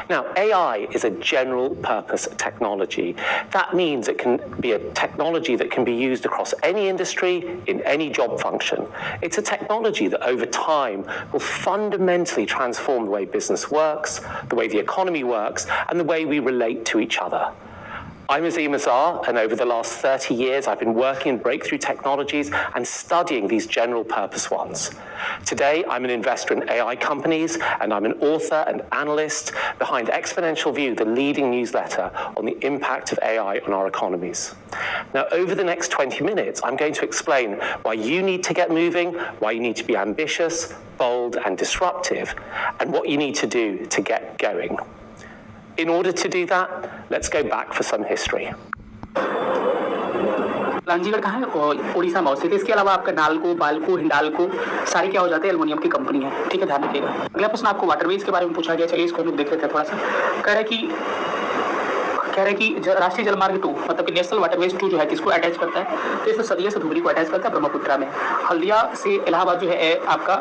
Now, AI is a general purpose technology. That means it can be a technology that can be used across any industry, in any job function. It's a technology that over time will fundamentally transform the way business works, the way the economy works, and the way we relate to each other. I'm Azim Azhar, and over the last 30 years, I've been working in breakthrough technologies and studying these general purpose ones. Today, I'm an investor in AI companies, and I'm an author and analyst behind Exponential View, the leading newsletter on the impact of AI on our economies. Now, over the next 20 minutes, I'm going to explain why you need to get moving, why you need to be ambitious, bold, and disruptive, and what you need to do to get going. In order to do that, let's go back for some history. Lanjigarh कहाँ है? उड़ीसा में स्थित है। इसके अलावा आपका नालको, बालको, हिंडालको सारे क्या हो जाते हैं? एल्युमिनियम की कंपनी है। ठीक है, ध्यान रखिएगा। अगला प्रश्न आपको वाटरवेज के बारे में पूछा गया। चलिए इसको हम लोग देख लेते हैं थोड़ा सा। कह रहे कि राष्ट्रीय जलमार्ग 2 मतलब कि नेशनल वाटरवेज 2 जो है किसको अटैच करता है? तो इसमें सदिया से धुबरी को अटैच करता है ब्रह्मपुत्रा में। हल्दिया से इलाहाबाद जो है आपका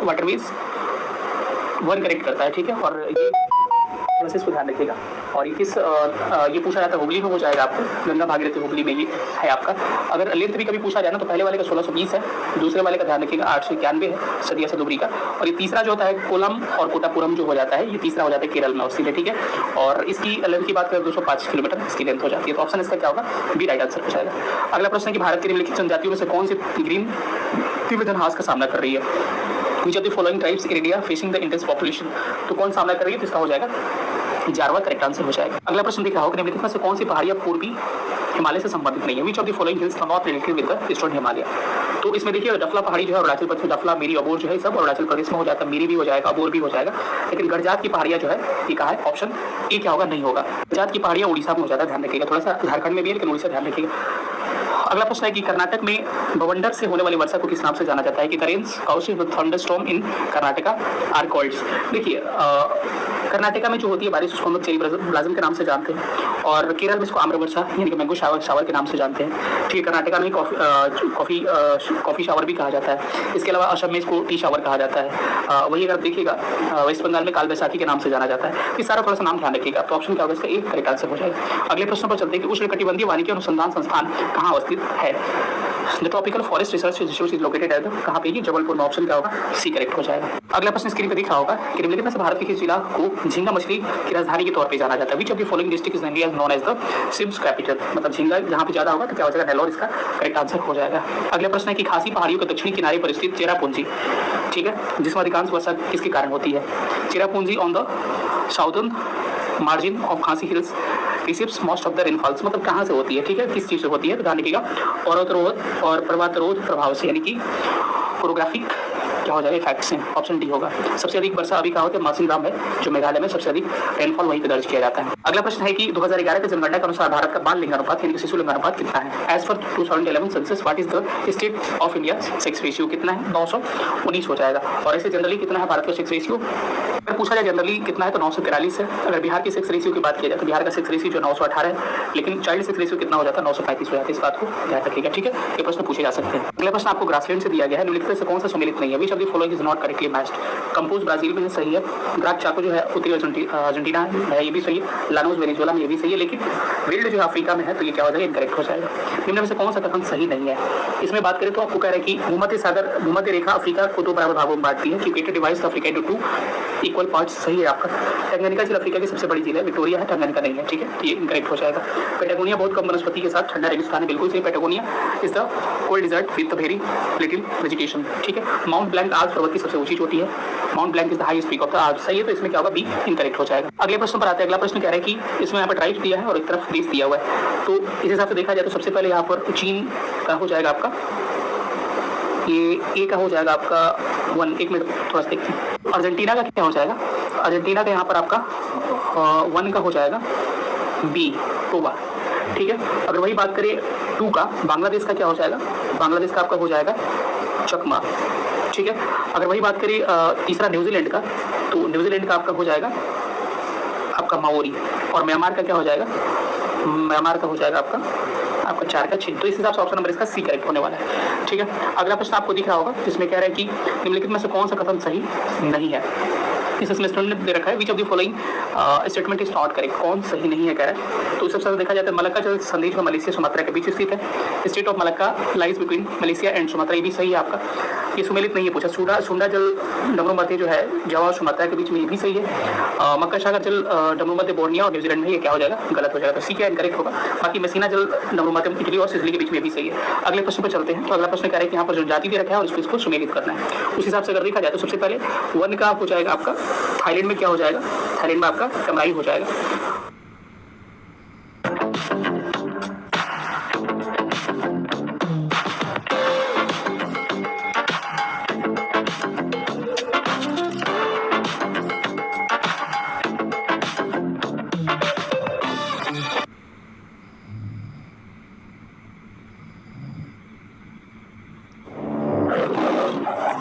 वाटरवेज 1 कनेक्ट करता है। ठीक है, और ये इसको ध्यान रखिएगा। और ये पूछा जाता है हुगली में हो जाएगा आपको, गंगा भागीरथी हुगली में ये है आपका। अगर लेंथ भी कभी पूछा जाए ना तो पहले वाले का 1620 है, दूसरे वाले का ध्यान रखिएगा 891 है सदिया से धुबरी का। और ये तीसरा जो होता है कोलम और कोटापुरम जो हो जाता है, ये तीसरा हो जाता है केरल में उसके लिए। ठीक है, और इसकी लेंथ की बात करें 205 किलोमीटर इसकी लेंथ हो जाती है। तो ऑप्शन इसका क्या होगा? बी राइट आंसर हो जाएगा। अगला प्रश्न है कि भारत की निम्नलिखित जनजातियों में से कौन सी ग्रीन तीव्र ह्रास का सामना कर रही है? Which of the following tribes in India facing the intense population? तो कौन सामना कर रही है? तो इसका हो जाएगा जारवा, करेक्ट आंसर हो जाएगा। अगला प्रश्न दिख रहा होगा निम्नलिखित में से कौन सी पहाड़ियां पूर्वी हिमालय से संबंधित नहीं है? Which of the following hills are not related with the eastern Himalaya? तो इसमें देखिए डफला पहाड़ी जो है अरुणाचल प्रदेश में, डफला, मेरी, अबोर जो है सब अरुणाचल प्रदेश में हो जाता है। मेरी भी हो जाएगा, अबोर भी हो जाएगा, लेकिन गरजात की पहाड़ियां जो है ये कहा है? ऑप्शन ए क्या होगा? नहीं होगा। गरजात की पहाड़ियां उड़ीसा में हो जाता है, ध्यान रखिएगा। थोड़ा सा झारखंड में भी है लेकिन उड़ीसा ध्यान रखिएगा। अगला प्रश्न है कि कर्नाटक में बवंडर से होने वाली वर्षा को किस नाम से जाना जाता है? कि rains causes with thunderstorm in Karnataka are called. देखिए कर्नाटका में जो होती है बारिश उसको हम लोग चेरी ब्लाजम के नाम से जानते हैं, और केरल में इसको आम्र वर्षा यानी कि मैंगो शावर के नाम से जानते हैं। ठीक है, कर्नाटका में कॉफी शावर भी कहा जाता है। इसके अलावा असम में इसको टी शावर कहा जाता है। वही अगर देखिएगा वेस्ट बंगाल में काल बैसाखी के नाम से जाना जाता है। ये सारा थोड़ा सा नाम ध्यान रखिएगा। तो ऑप्शन क्या होगा? इसका एक करेक्ट आंसर हो जाएगा। अगले प्रश्न पर चलते हैं कि उष्णकटिबंधीय वानिकी अनुसंधान संस्थान कहाँ अवस्थित है? The tropical forest research institute is located at कहाँ पे? जबलपुर में। ऑप्शन क्या होगा? सी करेक्ट हो जाएगा। अगला प्रश्न स्क्रीन पे दिख रहा होगा कि निम्नलिखित में से भारत के किस जिला को झींगा मछली की राजधानी के तौर पे जाना जाता है? Which of the following district is India known as the shrimps capital? मतलब झींगा जहाँ पे ज्यादा होगा तो क्या हो जाएगा? नेल्लोर इसका करेक्ट आंसर हो जाएगा। अगला प्रश्न है कि खासी पहाड़ियों के दक्षिणी किनारे पर स्थित चेरापूंजी, ठीक है, जिसमें अधिकांश वर्षा किसके कारण होती है? Cherrapunji on the southern margin of Khasi hills receives most of the rainfalls. मतलब कहाँ से होती है? ठीक है, किस चीज से होती है? तो ध्यान रखिएगा पर्वतरोध और पर्वतरोध प्रभाव से, यानी कि कोरोग्राफिक क्या हो जाएगा? इफेक्ट से। ऑप्शन डी होगा। सबसे अधिक वर्षा अभी कहाँ होती है? मौसिनराम है जो मेघालय में सबसे अधिक रेनफॉल वहीं पे दर्ज किया जाता है। अगला प्रश्न है कि 2011 के जनगणना के अनुसार भारत का बाल लिंगानुपात यानी कि शिशु लिंगानुपात कितना है? As per 2011 census what is the state of India sex ratio? कितना है? 919 हो जाएगा। और ऐसे जनरली कितना है भारत का सेक्स रेशियो? अगर पूछा जाए जनरली कितना है तो 943 है। अगर बिहार के सेक्स रेशियो की बात की जाए तो बिहार का सेक्स रेशियो जो 918 है, लेकिन चाइल्ड सेक्स रेशियो कितना हो जाता है? 935 हो जाता है। इस बात को ध्यान रखिएगा। ठीक है, ये प्रश्न पूछे जा सकते हैं। अगला प्रश्न आपको ग्रासलैंड से दिया गया है। निम्नलिखित से कौन सा सम्मिलित नहीं है? Which of the following is not correctly matched? Compose Brazil में है, सही है। ग्राक चाको जो है उत्तरी अर्जेंटीना है, ये भी सही है। लानोस वेनेजुएला में, ये भी सही है। लेकिन विल्ड जो है अफ्रीका में है, तो ये क्या हो जाएगा? इनकरेक्ट हो जाएगा। निम्न में से कौन सा कथन सही नहीं है? इसमें बात करें तो आपको कह रहे हैं कि भूमध्य रेखा अफ्रीका को 2 बराबर भागों में बांटती है। क्योंकि divides Africa into 2 equal parts. सही है आपका। टंगानिका झील अफ्रीका की सबसे बड़ी झील है, विक्टोरिया है, टंगानिका नहीं है। ठीक है, ये इनकरेक्ट हो जाएगा। पेटागोनिया बहुत कम वनस्पति के साथ ठंडा रेगिस्तान है, बिल्कुल सही। Patagonia is the cold desert with very little vegetation. ठीक है, माउंट ब्लैंक आल्प्स पर्वत की सबसे ऊंची चोटी है। Mount blank is the highest peak of the Alps. सही है, तो इसमें क्या होगा? बी इनकरेक्ट हो जाएगा। अगले प्रश्न पर आते हैं। अगला प्रश्न कह रहा है कि इसमें यहाँ पर ट्राइब्स दिया है और एक तरफ देश दिया हुआ है। तो इस हिसाब से देखा जाए तो सबसे पहले यहाँ पर चीन का हो जाएगा आपका, ये ए का हो जाएगा आपका 1। एक मिनट थोड़ा सा देखते हैं। अर्जेंटीना का क्या हो जाएगा? अर्जेंटीना का यहाँ पर आपका 1 का हो जाएगा बी, टोबा। ठीक है, अगर वही बात करें 2 का, बांग्लादेश का क्या हो जाएगा? बांग्लादेश का आपका हो जाएगा चकमा। ठीक है, अगर वही बात करें तीसरा न्यूजीलैंड का, तो न्यूजीलैंड का आपका हो जाएगा आपका माओरी। और म्यांमार का क्या हो जाएगा? म्यांमार का हो जाएगा आपका 4 का 6। तो इस हिसाब से ऑप्शन नंबर इसका सी करेक्ट होने वाला है। ठीक है, अगला प्रश्न आपको दिख रहा होगा जिसमें कह रहा है कि निम्नलिखित में से कौन सा कथन सही नहीं है? इस स्टूडेंट ने दे रखा है which of the following statement is not correct? कौन सही नहीं है कह रहा है? तो सबसे ज्यादा देखा जाता है मलक्का जो संदेश में मलेशिया सुमात्रा के बीच स्थित है। State of Malacca lies between Malaysia and Sumatra, ये भी सही है आपका। ये सुमेलित नहीं है पूछा। सुंडा जल डमरू मध्य जो है जावा और सुमात्रा के बीच में, ये भी सही है। मक्का सागर जल डमरू मध्य बोर्निया और न्यूजीलैंड में, ये क्या हो जाएगा, गलत हो जाएगा। तो सी क्या इनकरेक्ट होगा। बाकी मेसिना जल डमरू मध्य इटली और सिसिली के बीच में भी सही है। अगले प्रश्न पर चलते हैं। तो अगला प्रश्न कह रहा है कि यहाँ पर जो जाति दे रखा है और इसको सुमेलित करना है। उस हिसाब से अगर देखा जाए तो सबसे पहले वन का हो जाएगा आपका थाईलैंड में क्या हो जाएगा, थाईलैंड में आपका कमलाई हो जाएगा।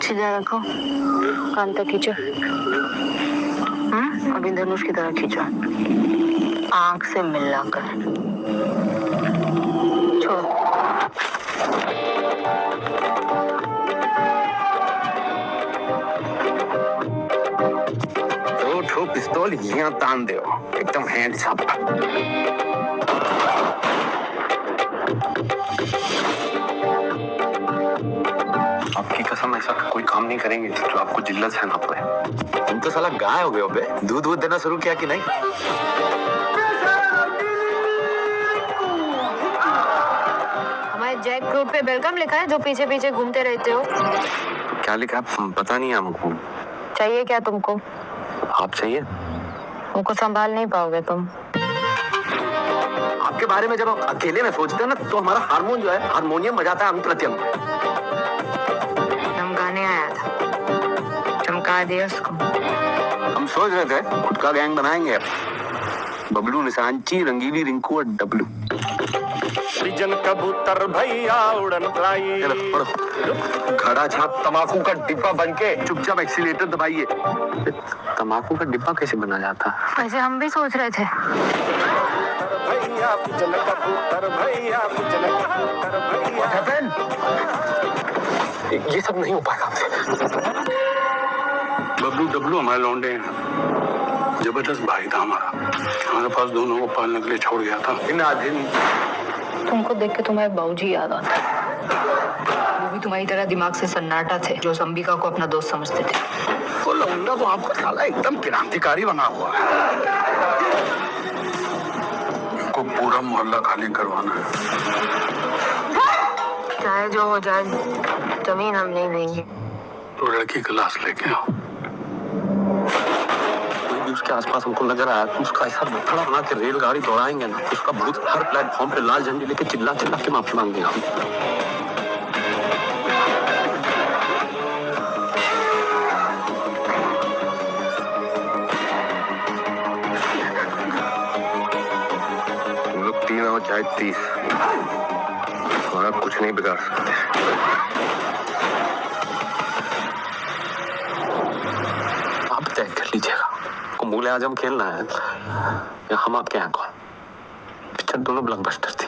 सीधा रखो, कान तक खींचो। अभी धनुष की तरह खींचो, आंख से मिलना कर। छोड़ो। दो पिस्तौल यहाँ तान दो, एकदम हैंड छाप। आपकी कसम ऐसा कोई काम नहीं करेंगे जो आपको जिल्लत सहना पड़े। तुम तो साला गाय हो गए हो बे। दूध वूध देना शुरू किया कि नहीं? हमारे जैक फ्रूट पे वेलकम लिखा है, जो पीछे पीछे घूमते रहते हो। क्या लिखा है पता नहीं हमको। चाहिए क्या तुमको? आप चाहिए? उनको संभाल नहीं पाओगे तुम। आपके बारे में जब हम अकेले में सोचते हैं ना तो हमारा हार्मोन जो है हारमोनियम बजाता है अंग प्रत्यंग। धमकाने आया था, चमका दिया उसको। हम सोच रहे थे खुद का गैंग बनाएंगे, बबलू निशांची रंगीली रिंकू और डब्लू। बिजन कबूतर भैया उड़न भलाई, घड़ा छाप तंबाकू का डिब्बा बनके चुपचाप एक्सीलेटर दबाइए। तंबाकू का डिब्बा कैसे बना जाता है? वैसे हम भी सोच रहे थे। भैया बिजन कबूतर भैया बिजन कबूतर भैया। ये सब नहीं हो पाएगा हमसे। बबलू डब्लू हमारे लौंडे हैं, जबरदस्त भाई था हमारे पास दोनों को पालने के लिए छोड़ गया था। तुमको देख के तुम्हारे बाबूजी याद आता है। वो भी तुम्हारी तरह दिमाग से सन्नाटा थे, जो अंबिका को अपना दोस्त समझते थे। वो लौंडा तो आपका साला एकदम क्रांतिकारी बना हुआ है। को पूरा मोहल्ला खाली करवाना है। चाहे जो हो जाए, जमीन हम नहीं देंगे। तो लड़की की लाश लेके आओ। कोई भी उसके आसपास हमको नजर आया तो उसका ऐसा बथड़ा बना के रेलगाड़ी दौड़ाएंगे ना, उसका भूत हर प्लेटफॉर्म पे लाल झंडी लेके चिल्ला चिल्ला के माफी मांग देगा। तुम लोग 3 हो चाहे 30, हमारा कुछ नहीं बिगाड़ सकते। आप तय कर लीजिएगा, को मूले आजम खेलना है या हम आपके यहाँ कौन। पिक्चर दोनों ब्लॉकबस्टर थी।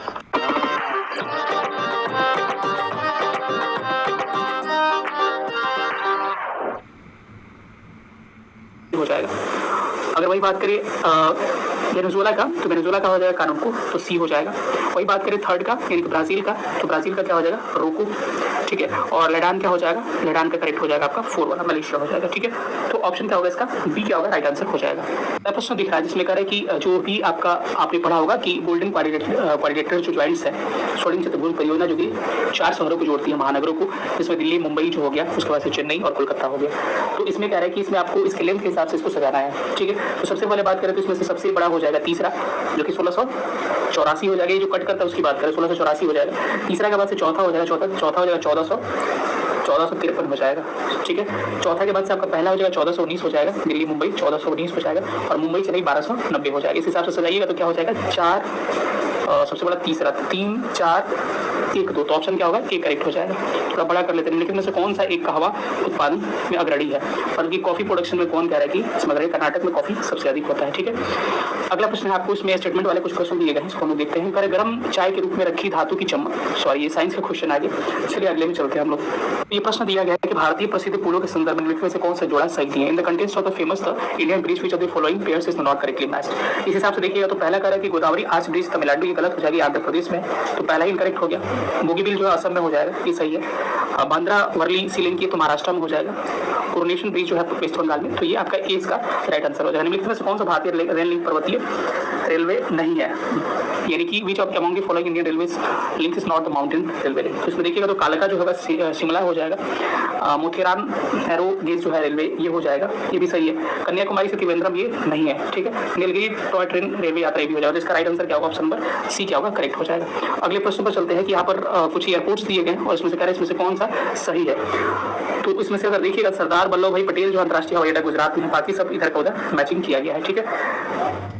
हो जाएगा। अगर वही बात करें वेनेजुएला का, तो वेनेजुएला का हो जाएगा कानून को, तो सी हो जाएगा। वही बात करें थर्ड का यानी कि ब्राजील का, तो ब्राजील का क्या हो जाएगा, रोको। ठीक है। और लेडान क्या हो जाएगा, लेडान का करेक्ट हो जाएगा आपका 4 वाला, मलेशिया हो जाएगा। ठीक है। तो ऑप्शन क्या होगा इसका, बी क्या होगा, राइट आंसर हो जाएगा। प्रश्न दिख रहा है जिसमें कह रहा है कि जो भी आपका आपने पढ़ा होगा कि गोल्डन क्वाड्रिलेटरल जो ज्वाइंट्स है, स्वर्णिम चतुर्भुज परियोजना जो कि 4 शहरों को जोड़ती है, महानगरों को, जिसमें दिल्ली, मुंबई जो हो गया, उसके बाद से चेन्नई और कोलकाता हो गया। तो इसमें कह रहा है कि इसमें आपको इसके लेंथ के हिसाब से इसको सजाना है। ठीक है। तो सबसे पहले बात करें तो इसमें से सबसे बड़ा हो जाएगा तीसरा, जो कि 1684 हो जाएगा। ये जो कट करता है उसकी बात करें 1684 हो जाएगा। तीसरा के बाद से चौथा हो जाएगा, चौथा हो जाएगा 1453 हो जाएगा। ठीक है। चौथा के बाद से आपका पहला हो जाएगा 1419 हो जाएगा, दिल्ली मुंबई 1419 हो जाएगा, और मुंबई चेन्नई 1290 हो जाएगा। इस हिसाब से सजाइएगा तो क्या हो जाएगा, 4 सबसे बड़ा तीसरा, 3 4 1 2, तो ऑप्शन क्या होगा, ए करेक्ट हो जाएगा। थोड़ा बड़ा कर लेते हैं, लेकिन में से कौन सा एक का हवा उत्पादन में अग्रणी है, बल्कि कॉफी प्रोडक्शन में कौन कह रहा है कि इसमें अग्रणी, कर्नाटक में कॉफी सबसे अधिक होता है। ठीक है। अगला प्रश्न है आपको, इसमें स्टेटमेंट वाले कुछ क्वेश्चन दिए गए हैं, इसको हम देखते हैं। गर्म चाय के रूप में रखी धातु की चम्मच, सॉरी ये साइंस का क्वेश्चन आ गया। चलिए अगले में चलते हैं हम लोग। ये प्रश्न दिया गया है कि भारतीय प्रसिद्ध पुलों के संदर्भ में से कौन सा जोड़ा सही है। In the contents of the famous Indian bridge which of the following pairs is not correctly matched. इस हिसाब से देखिएगा तो पहला कह रहा है कि गोदावरी आर्च ब्रिज तमिलनाडु, ये गलत हो जाएगी आंध्र प्रदेश में, तो पहला ही इनकरेक्ट हो गया। बोगीबिल जो है असम में हो जाएगा, ये सही है। बांद्रा वर्ली सी लिंक ये तो महाराष्ट्र में हो जाएगा। कोरोनेशन ब्रिज जो है वेस्ट बंगाल में, तो ये आपका ए इसका राइट आंसर हो जाएगा। निम्नलिखित में से कौन सा भारतीय रेल लिंक पर्वतीय रेलवे नहीं है, यानी कि which of among the following Indian railway link is not the mountain railway link. तो इसमें देखिएगा तो कालका जो होगा शिमला हो जाएगा। मोथेरान नैरो गेज जो है रेलवे ये हो जाएगा, ये भी सही है। कन्याकुमारी से त्रिवेंद्रम ये नहीं है, ठीक है। नीलगिरी टॉय ट्रेन रेलवे यात्रा भी हो जाएगा। तो इसका राइट आंसर क्या होगा, ऑप्शन नंबर सी क्या होगा, करेक्ट हो जाएगा। अगले प्रश्न पर चलते हैं कि यहाँ पर कुछ एयरपोर्ट्स दिए गए और इसमें से कह रहे हैं इसमें से कौन सा सही है। तो इसमें से अगर देखिएगा सरदार वल्लभ भाई पटेल जो अंतर्राष्ट्रीय हवाई अड्डा गुजरात में है, बाकी सब इधर का उधर मैचिंग किया गया है, ठीक है।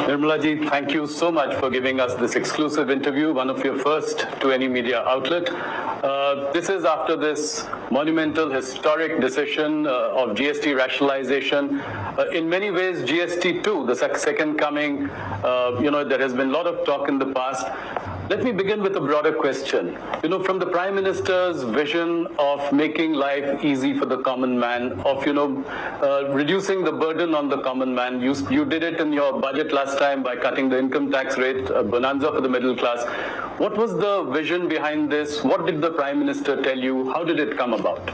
Nirmala ji, thank you so much for giving us this exclusive interview, one of your first to any media outlet. This is after this monumental, historic decision of GST rationalization. In many ways, GST 2, the second coming, there has been a lot of talk in the past. Let me begin with a broader question. From the Prime Minister's vision of making life easy for the common man, of, reducing the burden on the common man, you did it in your budget last time by cutting the income tax rate, a bonanza for the middle class. What was the vision behind this? What did the Prime Minister tell you? How did it come about?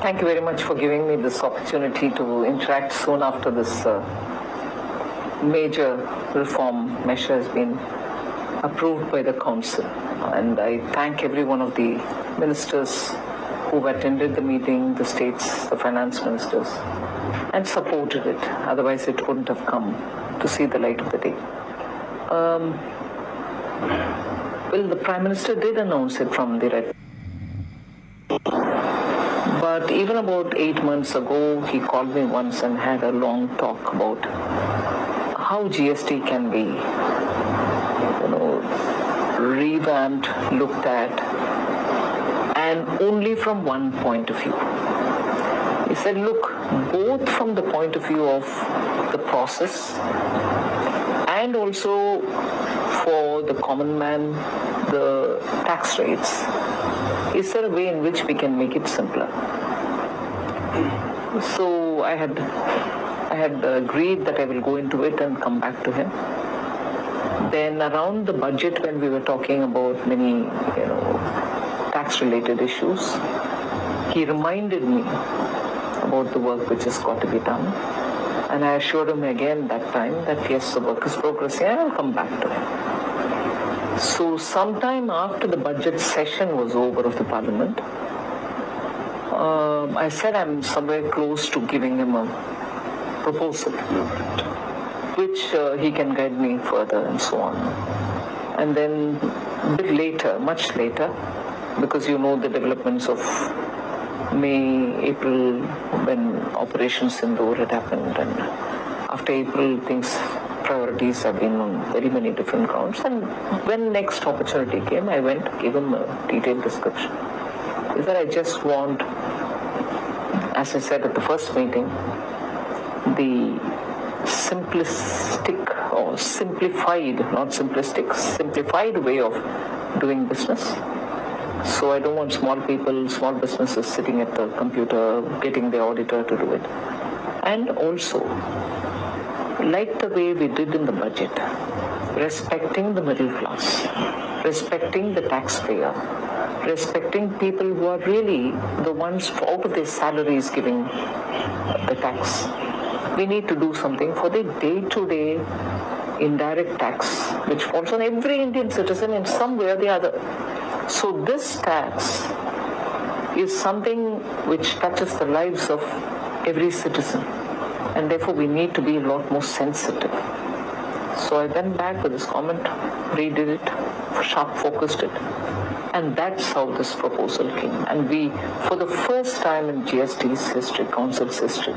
Thank you very much for giving me this opportunity to interact soon after this major reform measure has been approved by the council, and I thank every one of the ministers who've attended the meeting, the states, the finance ministers, and supported it. Otherwise it wouldn't have come to see the light of the day. Well, the Prime Minister did announce it from the red, but even about 8 months ago he called me once and had a long talk about how GST can be, revamped, looked at, and only from one point of view. He said, look, both from the point of view of the process and also for the common man, the tax rates, is there a way in which we can make it simpler? So I had agreed that I will go into it and come back to him. Then around the budget, when we were talking about many, tax-related issues, he reminded me about the work which has got to be done. And I assured him again that time that yes, the work is progressing and I'll come back to him. So sometime after the budget session was over of the Parliament, I said I'm somewhere close to giving him a proposal, which he can guide me further and so on. And then a bit later, much later, because the developments of May, April, when Operation Sindoor had happened, and after April priorities have been on very many different grounds, and when next opportunity came, I went, gave him a detailed description. Is that I just want, as I said at the first meeting, the simplistic or simplified, not simplistic, simplified way of doing business. So I don't want small people, small businesses sitting at the computer, getting the auditor to do it. And also, like the way we did in the budget, respecting the middle class, respecting the taxpayer, respecting people who are really the ones out of their salaries giving the tax. We need to do something for the day-to-day indirect tax, which falls on every Indian citizen in some way or the other. So this tax is something which touches the lives of every citizen, and therefore we need to be a lot more sensitive. So I went back with this comment, redid it, sharp focused it, and that's how this proposal came. And we, for the first time in GST's history, Council's history,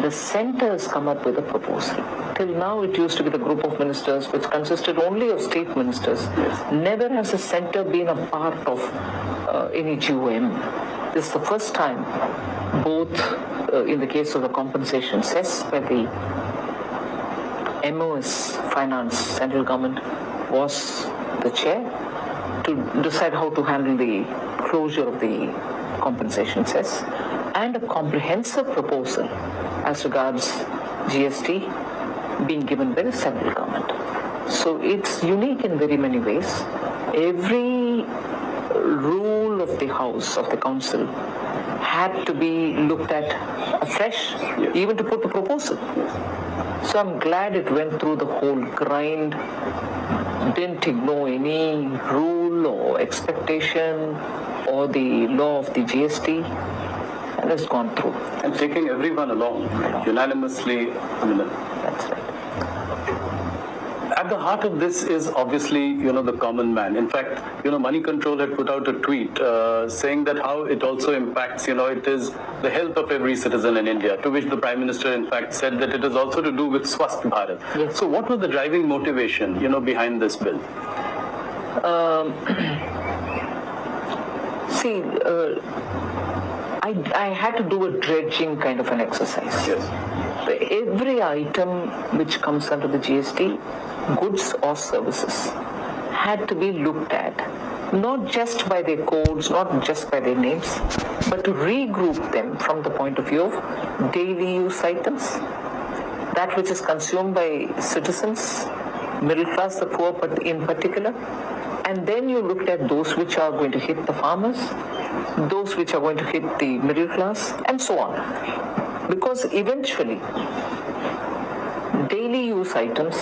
the centre has come up with a proposal. Till now it used to be the group of ministers which consisted only of state ministers. Never has the centre been a part of any GOM. This is the first time, both in the case of the compensation cess by the MOS Finance, central government, was the chair to decide how to handle the closure of the compensation cess, and a comprehensive proposal as regards GST being given by the central government. So it's unique in very many ways. Every rule of the House, of the Council, had to be looked at afresh, even to put the proposal. So I'm glad it went through the whole grind, didn't ignore any rule or expectation or the law of the GST, and it's gone through. And taking everyone along, unanimously. That's right. At the heart of this is obviously, the common man. In fact, Money Control had put out a tweet saying that how it also impacts, it is the health of every citizen in India, to which the Prime Minister, in fact, said that it is also to do with Swasth Bharat. Yes. So what was the driving motivation, behind this bill? See, I had to do a dredging kind of an exercise. Yes. Every item which comes under the GST, goods or services, had to be looked at, not just by their codes, not just by their names, but to regroup them from the point of view of daily use items, that which is consumed by citizens, middle class, the poor in particular, and then you looked at those which are going to hit the farmers, those which are going to hit the middle class, and so on. Because eventually, daily use items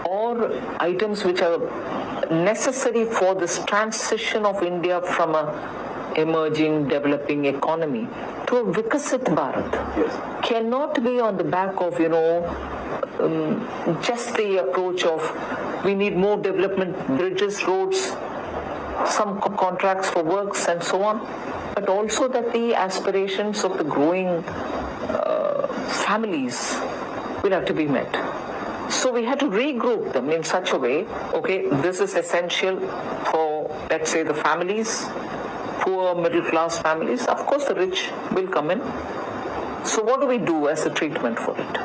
or items which are necessary for this transition of India from a emerging, developing economy to a Vikasit Bharat cannot be on the back of, just the approach of we need more development, bridges, roads, some contracts for works and so on, but also that the aspirations of the growing families will have to be met. So we had to regroup them in such a way, okay, this is essential for, let's say, the families, poor middle class families. Of course, the rich will come in. So what do we do as a treatment for it?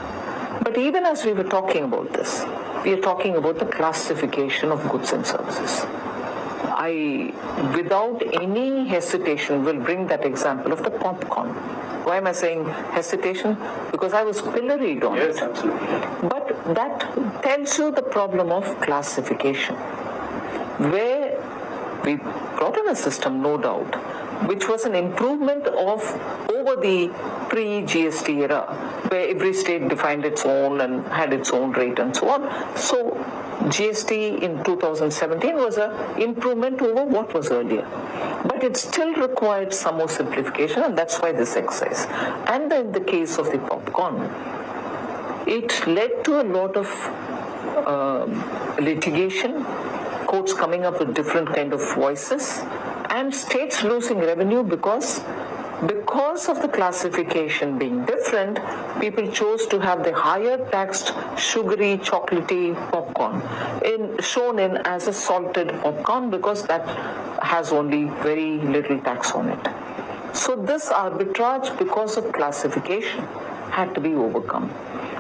But even as we were talking about this, we are talking about the classification of goods and services. I, without any hesitation, will bring that example of the popcorn. Why am I saying hesitation? Because I was pilloried on it. Yes, absolutely. But that tells you the problem of classification, where we brought in a system, no doubt, which was an improvement of over the pre-GST era, where every state defined its own and had its own rate and so on. So GST in 2017 was an improvement over what was earlier. But it still required some more simplification, and that's why this exercise. And in the case of the popcorn, it led to a lot of litigation, courts coming up with different kind of voices, and states losing revenue because of the classification being different. People chose to have the higher taxed sugary chocolatey popcorn shown in as a salted popcorn because that has only very little tax on it. So this arbitrage because of classification had to be overcome.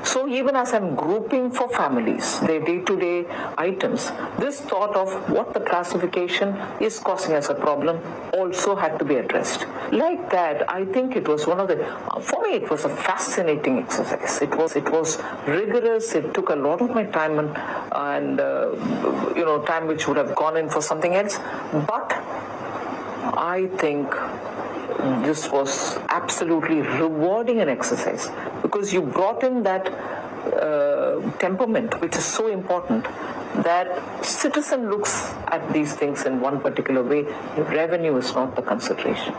So even as I'm grouping for families, their day-to-day items, this thought of what the classification is causing as a problem also had to be addressed. Like that, I think it was one of the, for me it was a fascinating exercise. It was rigorous, it took a lot of my time and time which would have gone in for something else. But I think this was absolutely rewarding an exercise because you brought in that temperament, which is so important, that citizen looks at these things in one particular way. Revenue is not the consideration.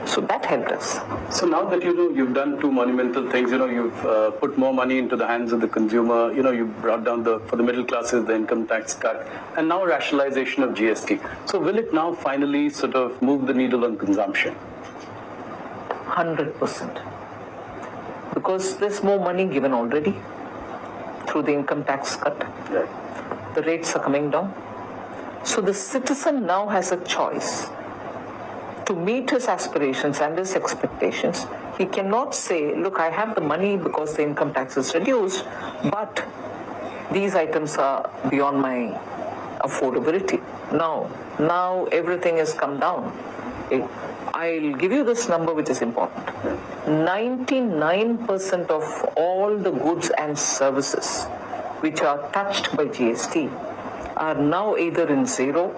So that helped us. So now that you've done two monumental things, you've put more money into the hands of the consumer, you brought down for the middle classes the income tax cut, and now rationalization of GST. So will it now finally sort of move the needle on consumption? 100%. Because there's more money given already through the income tax cut. Right. The rates are coming down. So the citizen now has a choice. To meet his aspirations and his expectations, He cannot say, look, I have the money because the income tax is reduced, but these items are beyond my affordability. Now everything has come down. I'll give you this number which is important. 99% of all the goods and services which are touched by GST are now either in 0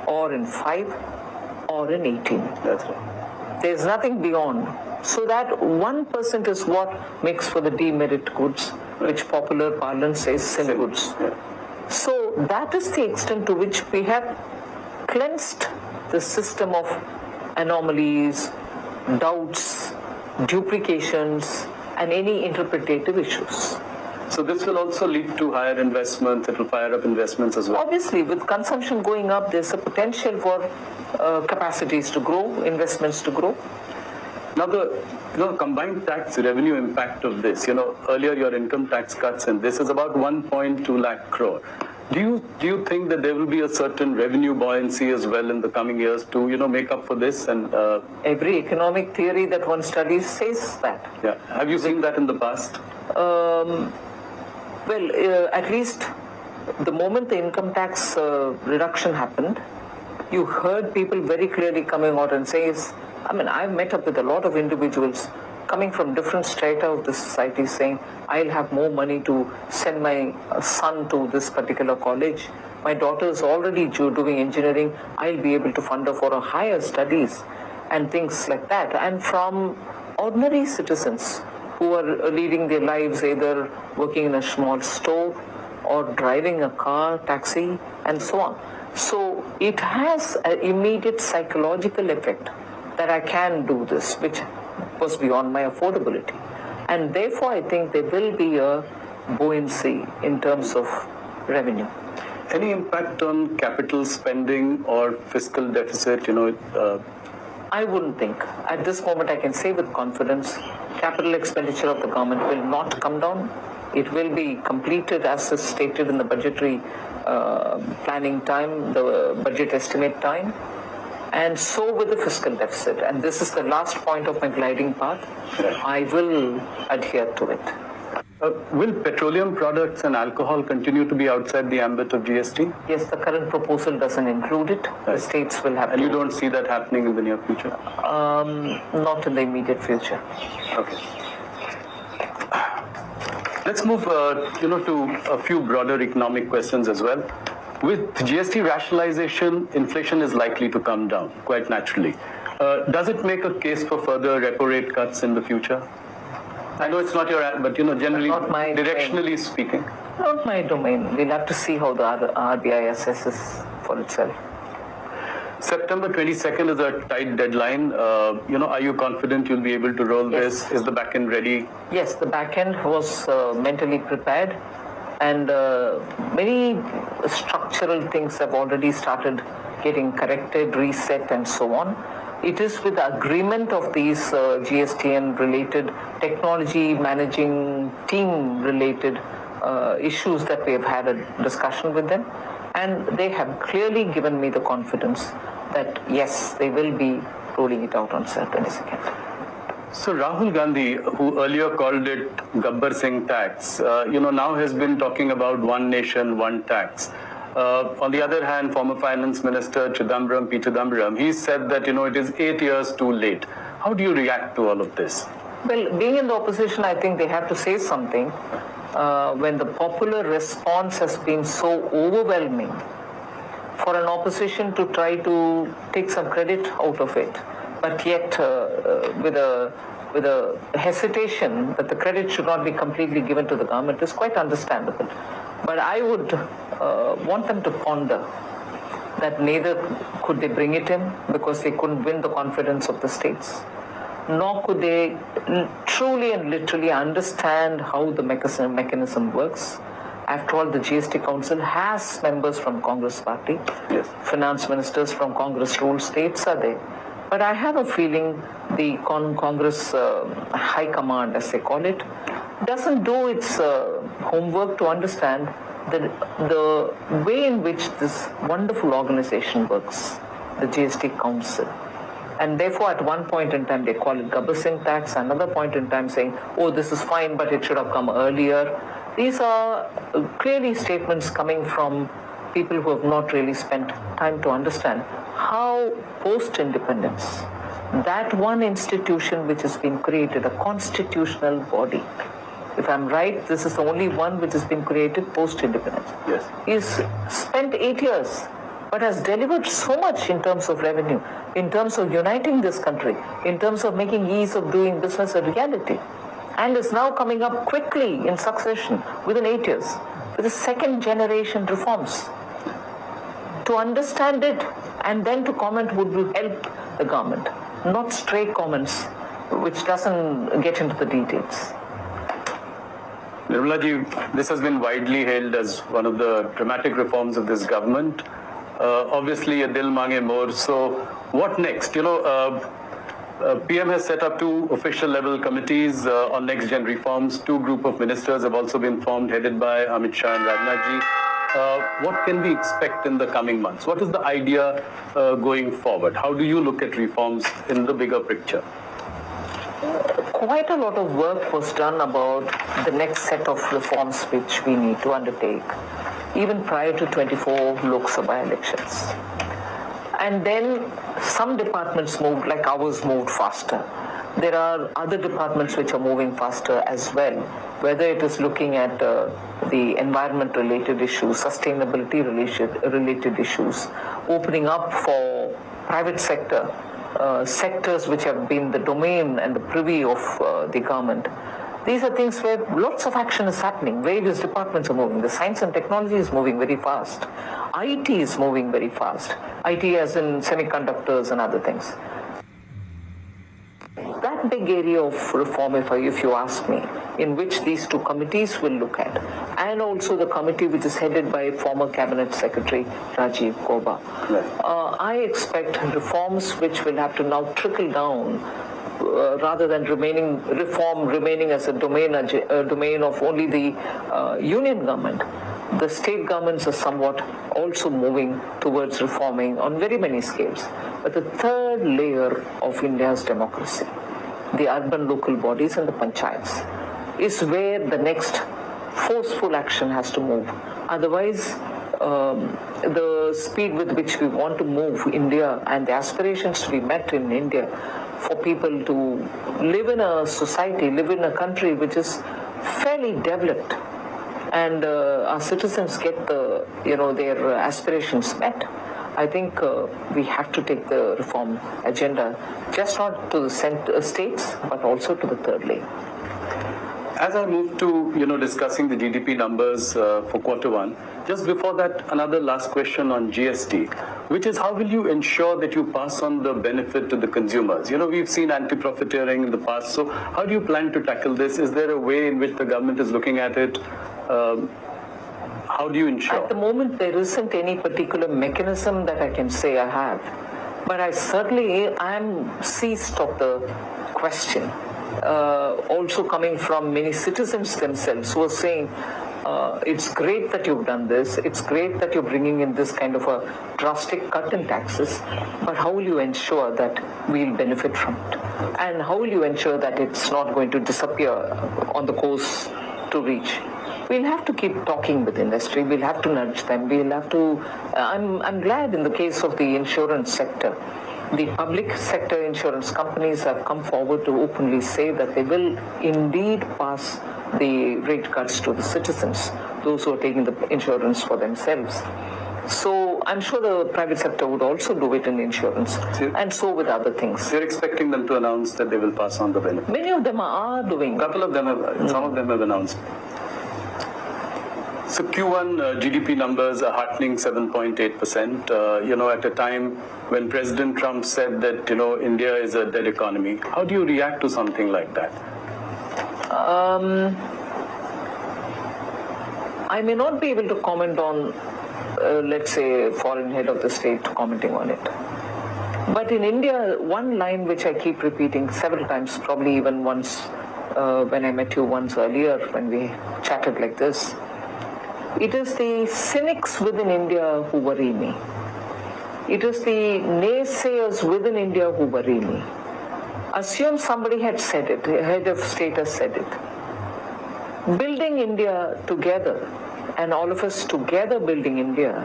or in 5 or in 18. That's right. There's nothing beyond. So that 1% is what makes for the demerit goods, which popular parlance says sin goods. Yeah. So that is the extent to which we have cleansed the system of anomalies, doubts, duplications, and any interpretative issues. So this will also lead to higher investments. It will fire up investments as well. Obviously, with consumption going up, there's a potential for capacities to grow, investments to grow. Now the combined tax revenue impact of this, earlier your income tax cuts and this is about 1.2 lakh crore. Do you think that there will be a certain revenue buoyancy as well in the coming years to make up for this? And every economic theory that one studies says that. Yeah, have you seen that in the past? At least the moment the income tax reduction happened, you heard people very clearly coming out and saying, I've met up with a lot of individuals coming from different strata of the society saying, I'll have more money to send my son to this particular college. My daughter is already doing engineering. I'll be able to fund her for her higher studies and things like that. And from ordinary citizens who are leading their lives either working in a small store or driving a car, taxi, and so on. So it has an immediate psychological effect that I can do this, which was beyond my affordability. And therefore, I think there will be a buoyancy in terms of revenue. Any impact on capital spending or fiscal deficit? I wouldn't think. At this moment, I can say with confidence, capital expenditure of the government will not come down. It will be completed as is stated in the budgetary planning time, the budget estimate time. And so with the fiscal deficit. And this is the last point of my gliding path. I will adhere to it. Will petroleum products and alcohol continue to be outside the ambit of GST? Yes, the current proposal doesn't include it. The states will have And you don't see that happening in the near future? Not in the immediate future. Okay. Let's move, to a few broader economic questions as well. With GST rationalization, inflation is likely to come down quite naturally. Does it make a case for further repo rate cuts in the future? I know it's not your, but generally, directionally speaking. Not my domain. We'll have to see how the RBI assesses for itself. September 22nd is a tight deadline. Are you confident you'll be able to roll this? Is the back end ready? Yes, the back end was mentally prepared, and many structural things have already started getting corrected, reset, and so on. It is with the agreement of these GSTN related technology managing team related issues that we have had a discussion with them, and they have clearly given me the confidence that yes, they will be rolling it out on September 22nd. So Rahul Gandhi, who earlier called it Gabbar Singh tax, now has been talking about one nation, one tax. On the other hand, former Finance Minister P. Chidambaram, he said that, it is 8 years too late. How do you react to all of this? Well, being in the opposition, I think they have to say something. When the popular response has been so overwhelming, for an opposition to try to take some credit out of it, but yet with a hesitation that the credit should not be completely given to the government is quite understandable. But I would want them to ponder that neither could they bring it in because they couldn't win the confidence of the states, nor could they truly and literally understand how the mechanism works. After all, the GST Council has members from Congress party. Yes. Finance ministers from Congress-ruled states are there. But I have a feeling the Congress High Command, as they call it, doesn't do its homework to understand the way in which this wonderful organization works, the GST Council. And therefore, at one point in time, they call it Gabbar Singh tax, another point in time saying, oh, this is fine, but it should have come earlier. These are clearly statements coming from people who have not really spent time to understand how post-independence, that one institution which has been created, a constitutional body, if I'm right, this is the only one which has been created post-independence. Yes. He's spent 8 years, but has delivered so much in terms of revenue, in terms of uniting this country, in terms of making ease of doing business a reality, and is now coming up quickly in succession within 8 years with the second generation reforms. To understand it and then to comment would help the government, not stray comments which doesn't get into the details. Nirmala ji, this has been widely hailed as one of the dramatic reforms of this government. Obviously, a dil mange more. So, what next? PM has set up 2 official level committees on next gen reforms. 2 group of ministers have also been formed, headed by Amit Shah and Rajnath ji. What can we expect in the coming months? What is the idea going forward? How do you look at reforms in the bigger picture? Quite a lot of work was done about the next set of reforms which we need to undertake, even prior to 24 Lok Sabha elections. And then some departments moved, like ours moved faster. There are other departments which are moving faster as well, whether it is looking at the environment-related issues, sustainability-related issues, opening up for private sector, sectors which have been the domain and the privy of the government. These are things where lots of action is happening. Various departments are moving. The science and technology is moving very fast. IT is moving very fast. IT as in semiconductors and other things. That big area of reform, if you ask me, in which these 2 committees will look at, and also the committee which is headed by former Cabinet Secretary Rajiv Gauba. Right. I expect reforms which will have to now trickle down rather than remaining as a domain of only the union government. The state governments are somewhat also moving towards reforming on very many scales. But the third layer of India's democracy, the urban local bodies and the panchayats, is where the next forceful action has to move. Otherwise, the speed with which we want to move India and the aspirations to be met in India for people to live in a society, live in a country which is fairly developed, and our citizens get their aspirations met. I think we have to take the reform agenda just not to the states, but also to the third layer. As I move to discussing the GDP numbers for Q1, just before that, another last question on GST, which is how will you ensure that you pass on the benefit to the consumers? We've seen anti-profiteering in the past, so how do you plan to tackle this? Is there a way in which the government is looking at it? How do you ensure? At the moment, there isn't any particular mechanism that I can say I have, but I certainly am seized of the question. Also coming from many citizens themselves who are saying, it's great that you've done this, it's great that you're bringing in this kind of a drastic cut in taxes, but how will you ensure that we'll benefit from it? And how will you ensure that it's not going to disappear on the course to reach? We'll have to keep talking with industry, we'll have to nudge them, we'll have to... I'm glad in the case of the insurance sector, the public sector insurance companies have come forward to openly say that they will indeed pass the rate cuts to the citizens, those who are taking the insurance for themselves. So I'm sure the private sector would also do it in insurance, and so with other things. You're expecting them to announce that they will pass on the benefit? Many of them are doing. Couple of them have, some of them have announced. So Q1 GDP numbers are heartening 7.8%, at a time when President Trump said that, India is a dead economy. How do you react to something like that? I may not be able to comment on, let's say, foreign head of the state commenting on it. But in India, one line which I keep repeating several times, probably even once when I met you once earlier when we chatted like this, it is the cynics within India who worry me. It is the naysayers within India who worry me. Assume somebody had said it, a head of state has said it. Building India together, and all of us together building India,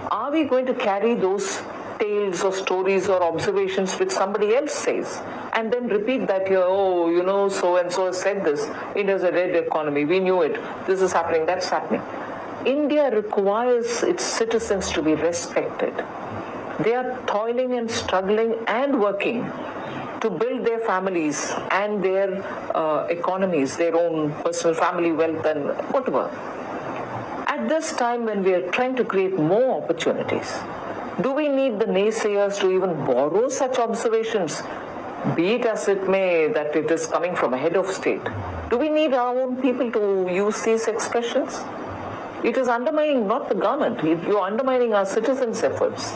are we going to carry those tales or stories or observations which somebody else says and then repeat that here, oh, you know, so and so said this, India's a red economy, we knew it, this is happening, that's happening. India requires its citizens to be respected. They are toiling and struggling and working to build their families and their economies, their own personal family wealth and whatever. At this time when we are trying to create more opportunities, do we need the naysayers to even borrow such observations, be it as it may that it is coming from a head of state? Do we need our own people to use these expressions? It is undermining not the government, you are undermining our citizens' efforts.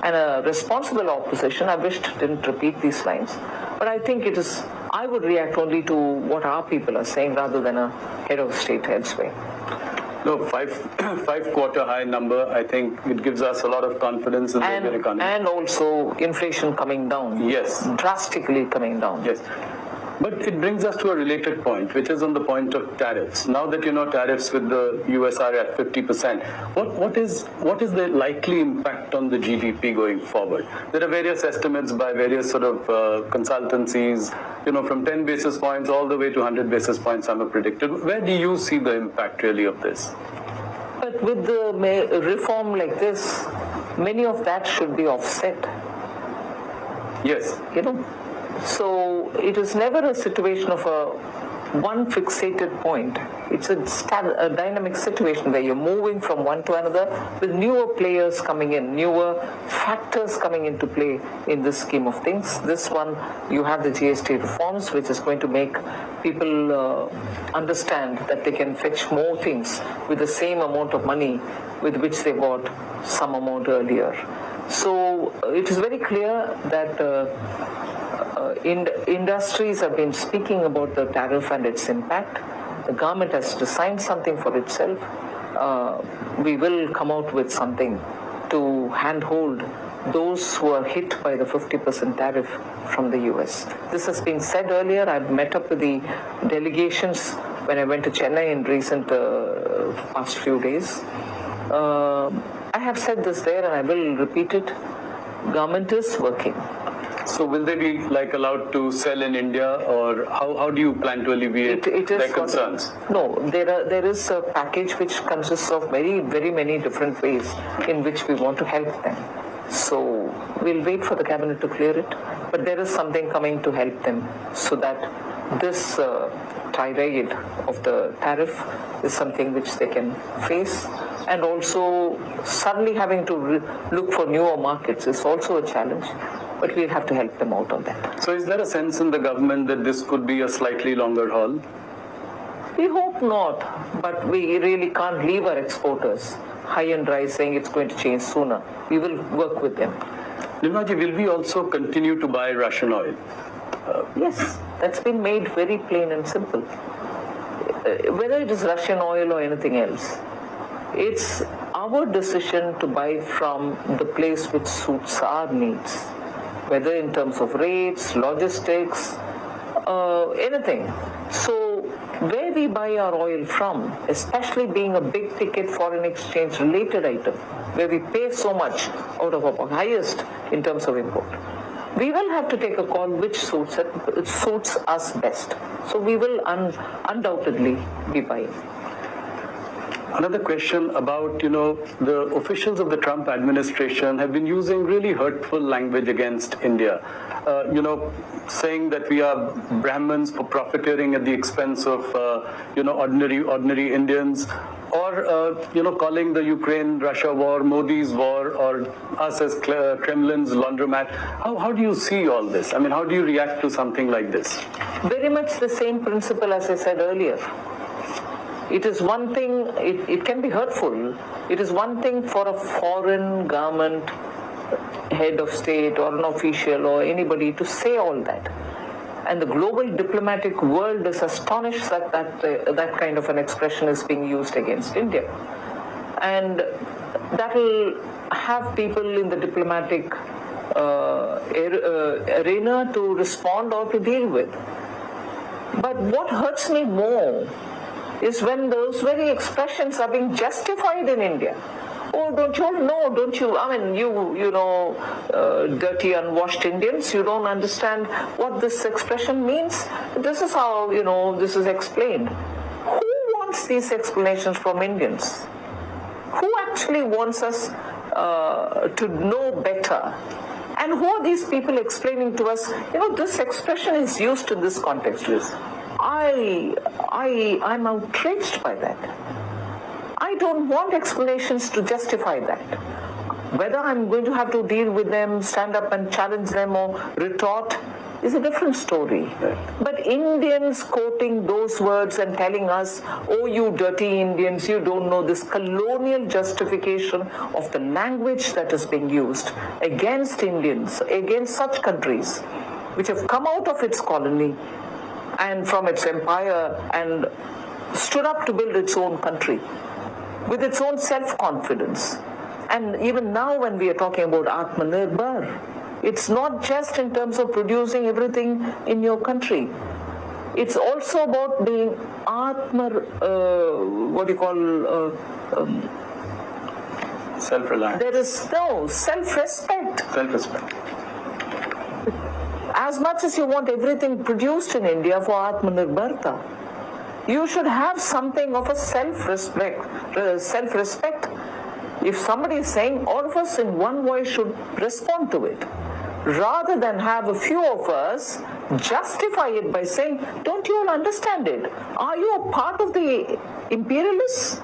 And a responsible opposition, I wished didn't repeat these lines, but I think it is, I would react only to what our people are saying rather than a head of state elsewhere. No, five quarter high number, I think it gives us a lot of confidence in the Indian economy. And also inflation coming down. Yes. Drastically coming down. Yes. But it brings us to a related point, which is on the point of tariffs. Now that you know tariffs with the US are at 50%, what is the likely impact on the GDP going forward? There are various estimates by various sort of consultancies, you know, from 10 basis points all the way to 100 basis points, some have predicted. Where do you see the impact really of this? But with the reform like this, many of that should be offset. Yes. You know? So it is never a situation of one fixated point. It's a dynamic situation where you're moving from one to another with newer players coming in, newer factors coming into play in this scheme of things. This one, you have the GST reforms, which is going to make people understand that they can fetch more things with the same amount of money with which they bought some amount earlier. So it is very clear that industries have been speaking about the tariff and its impact. The government has designed something for itself. We will come out with something to handhold those who are hit by the 50% tariff from the US. This has been said earlier. I've met up with the delegations when I went to Chennai in recent past few days. I have said this there and I will repeat it. Government is working. So will they be like allowed to sell in India, or how do you plan to alleviate their concerns? No, there is a package which consists of very many different ways in which we want to help them. So we'll wait for the cabinet to clear it, but there is something coming to help them so that this tirade of the tariff is something which they can face. And also suddenly having to look for newer markets is also a challenge. But we'll have to help them out on that. So is there a sense in the government that this could be a slightly longer haul? We hope not, but we really can't leave our exporters high and dry saying it's going to change sooner. We will work with them. Nirmalaji, will we also continue to buy Russian oil? Yes, that's been made very plain and simple. Whether it is Russian oil or anything else, it's our decision to buy from the place which suits our needs. Whether in terms of rates, logistics, anything. So where we buy our oil from, especially being a big ticket foreign exchange related item, where we pay so much out of our highest in terms of import, we will have to take a call which suits us best. So we will undoubtedly be buying. Another question about, the officials of the Trump administration have been using really hurtful language against India. Saying that we are Brahmins for profiteering at the expense of, ordinary Indians, or, calling the Ukraine-Russia war Modi's war, or us as Kremlin's laundromat. How do you see all this? I mean, how do you react to something like this? Very much the same principle as I said earlier. It is one thing, it can be hurtful. It is one thing for a foreign government, head of state or an official or anybody to say all that. And the global diplomatic world is astonished that that kind of an expression is being used against India. And that will have people in the diplomatic arena to respond or to deal with. But what hurts me more is when those very expressions are being justified in India. Oh, don't you all know? Don't you? I mean, you know, dirty, unwashed Indians. You don't understand what this expression means. This is how this is explained. Who wants these explanations from Indians? Who actually wants us to know better? And who are these people explaining to us? This expression is used in this context. I'm outraged by that. I don't want explanations to justify that. Whether I'm going to have to deal with them, stand up and challenge them or retort is a different story. But Indians quoting those words and telling us, oh, you dirty Indians, you don't know this colonial justification of the language that is being used against Indians, against such countries which have come out of its colony and from its empire and stood up to build its own country with its own self-confidence. And even now when we are talking about Atmanirbhar, it's not just in terms of producing everything in your country. It's also about being self-reliant. There is no self-respect. Self-respect. As much as you want everything produced in India for Atmanirbharta, you should have something of a self-respect. If somebody is saying, all of us in one voice should respond to it, rather than have a few of us justify it by saying, don't you all understand it? Are you a part of the imperialists?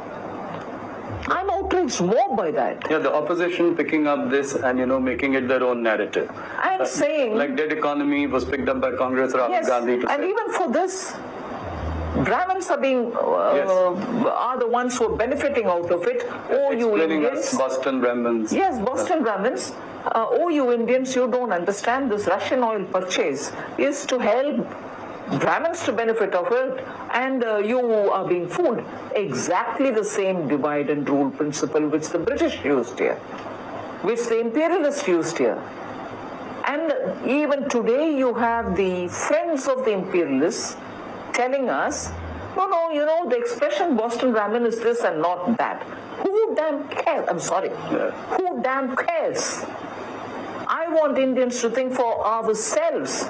I'm outraged more by that. Yeah, the opposition picking up this and making it their own narrative. And saying, like dead economy was picked up by Congress, Rahul Gandhi to and say. even for this, Brahmins are are the ones who are benefiting out of it. Oh, you Indians. Boston Brahmins. Yes, Boston Brahmins. Oh, you Indians, you don't understand this Russian oil purchase is to help Brahmins to benefit of it, and you are being fooled. Exactly the same divide and rule principle which the British used here, which the imperialists used here. And even today you have the friends of the imperialists telling us, no, the expression Boston Brahmin is this and not that. Who damn cares? I'm sorry. Yeah. Who damn cares? I want Indians to think for ourselves.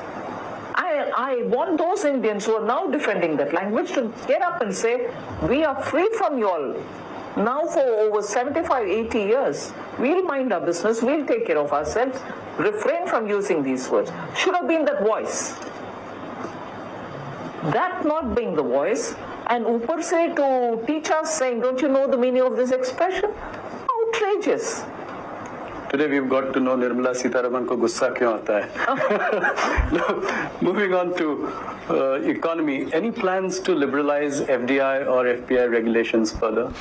I want those Indians who are now defending that language to get up and say, we are free from you all. Now for over 75, 80 years, we'll mind our business, we'll take care of ourselves, refrain from using these words. Should have been that voice. That not being the voice, and Upar say to teach us saying, don't you know the meaning of this expression? Outrageous. Today we've got to know Nirmala Sitharaman ko gussa kyun aata hai. Moving on to economy, any plans to liberalize FDI or FPI regulations further?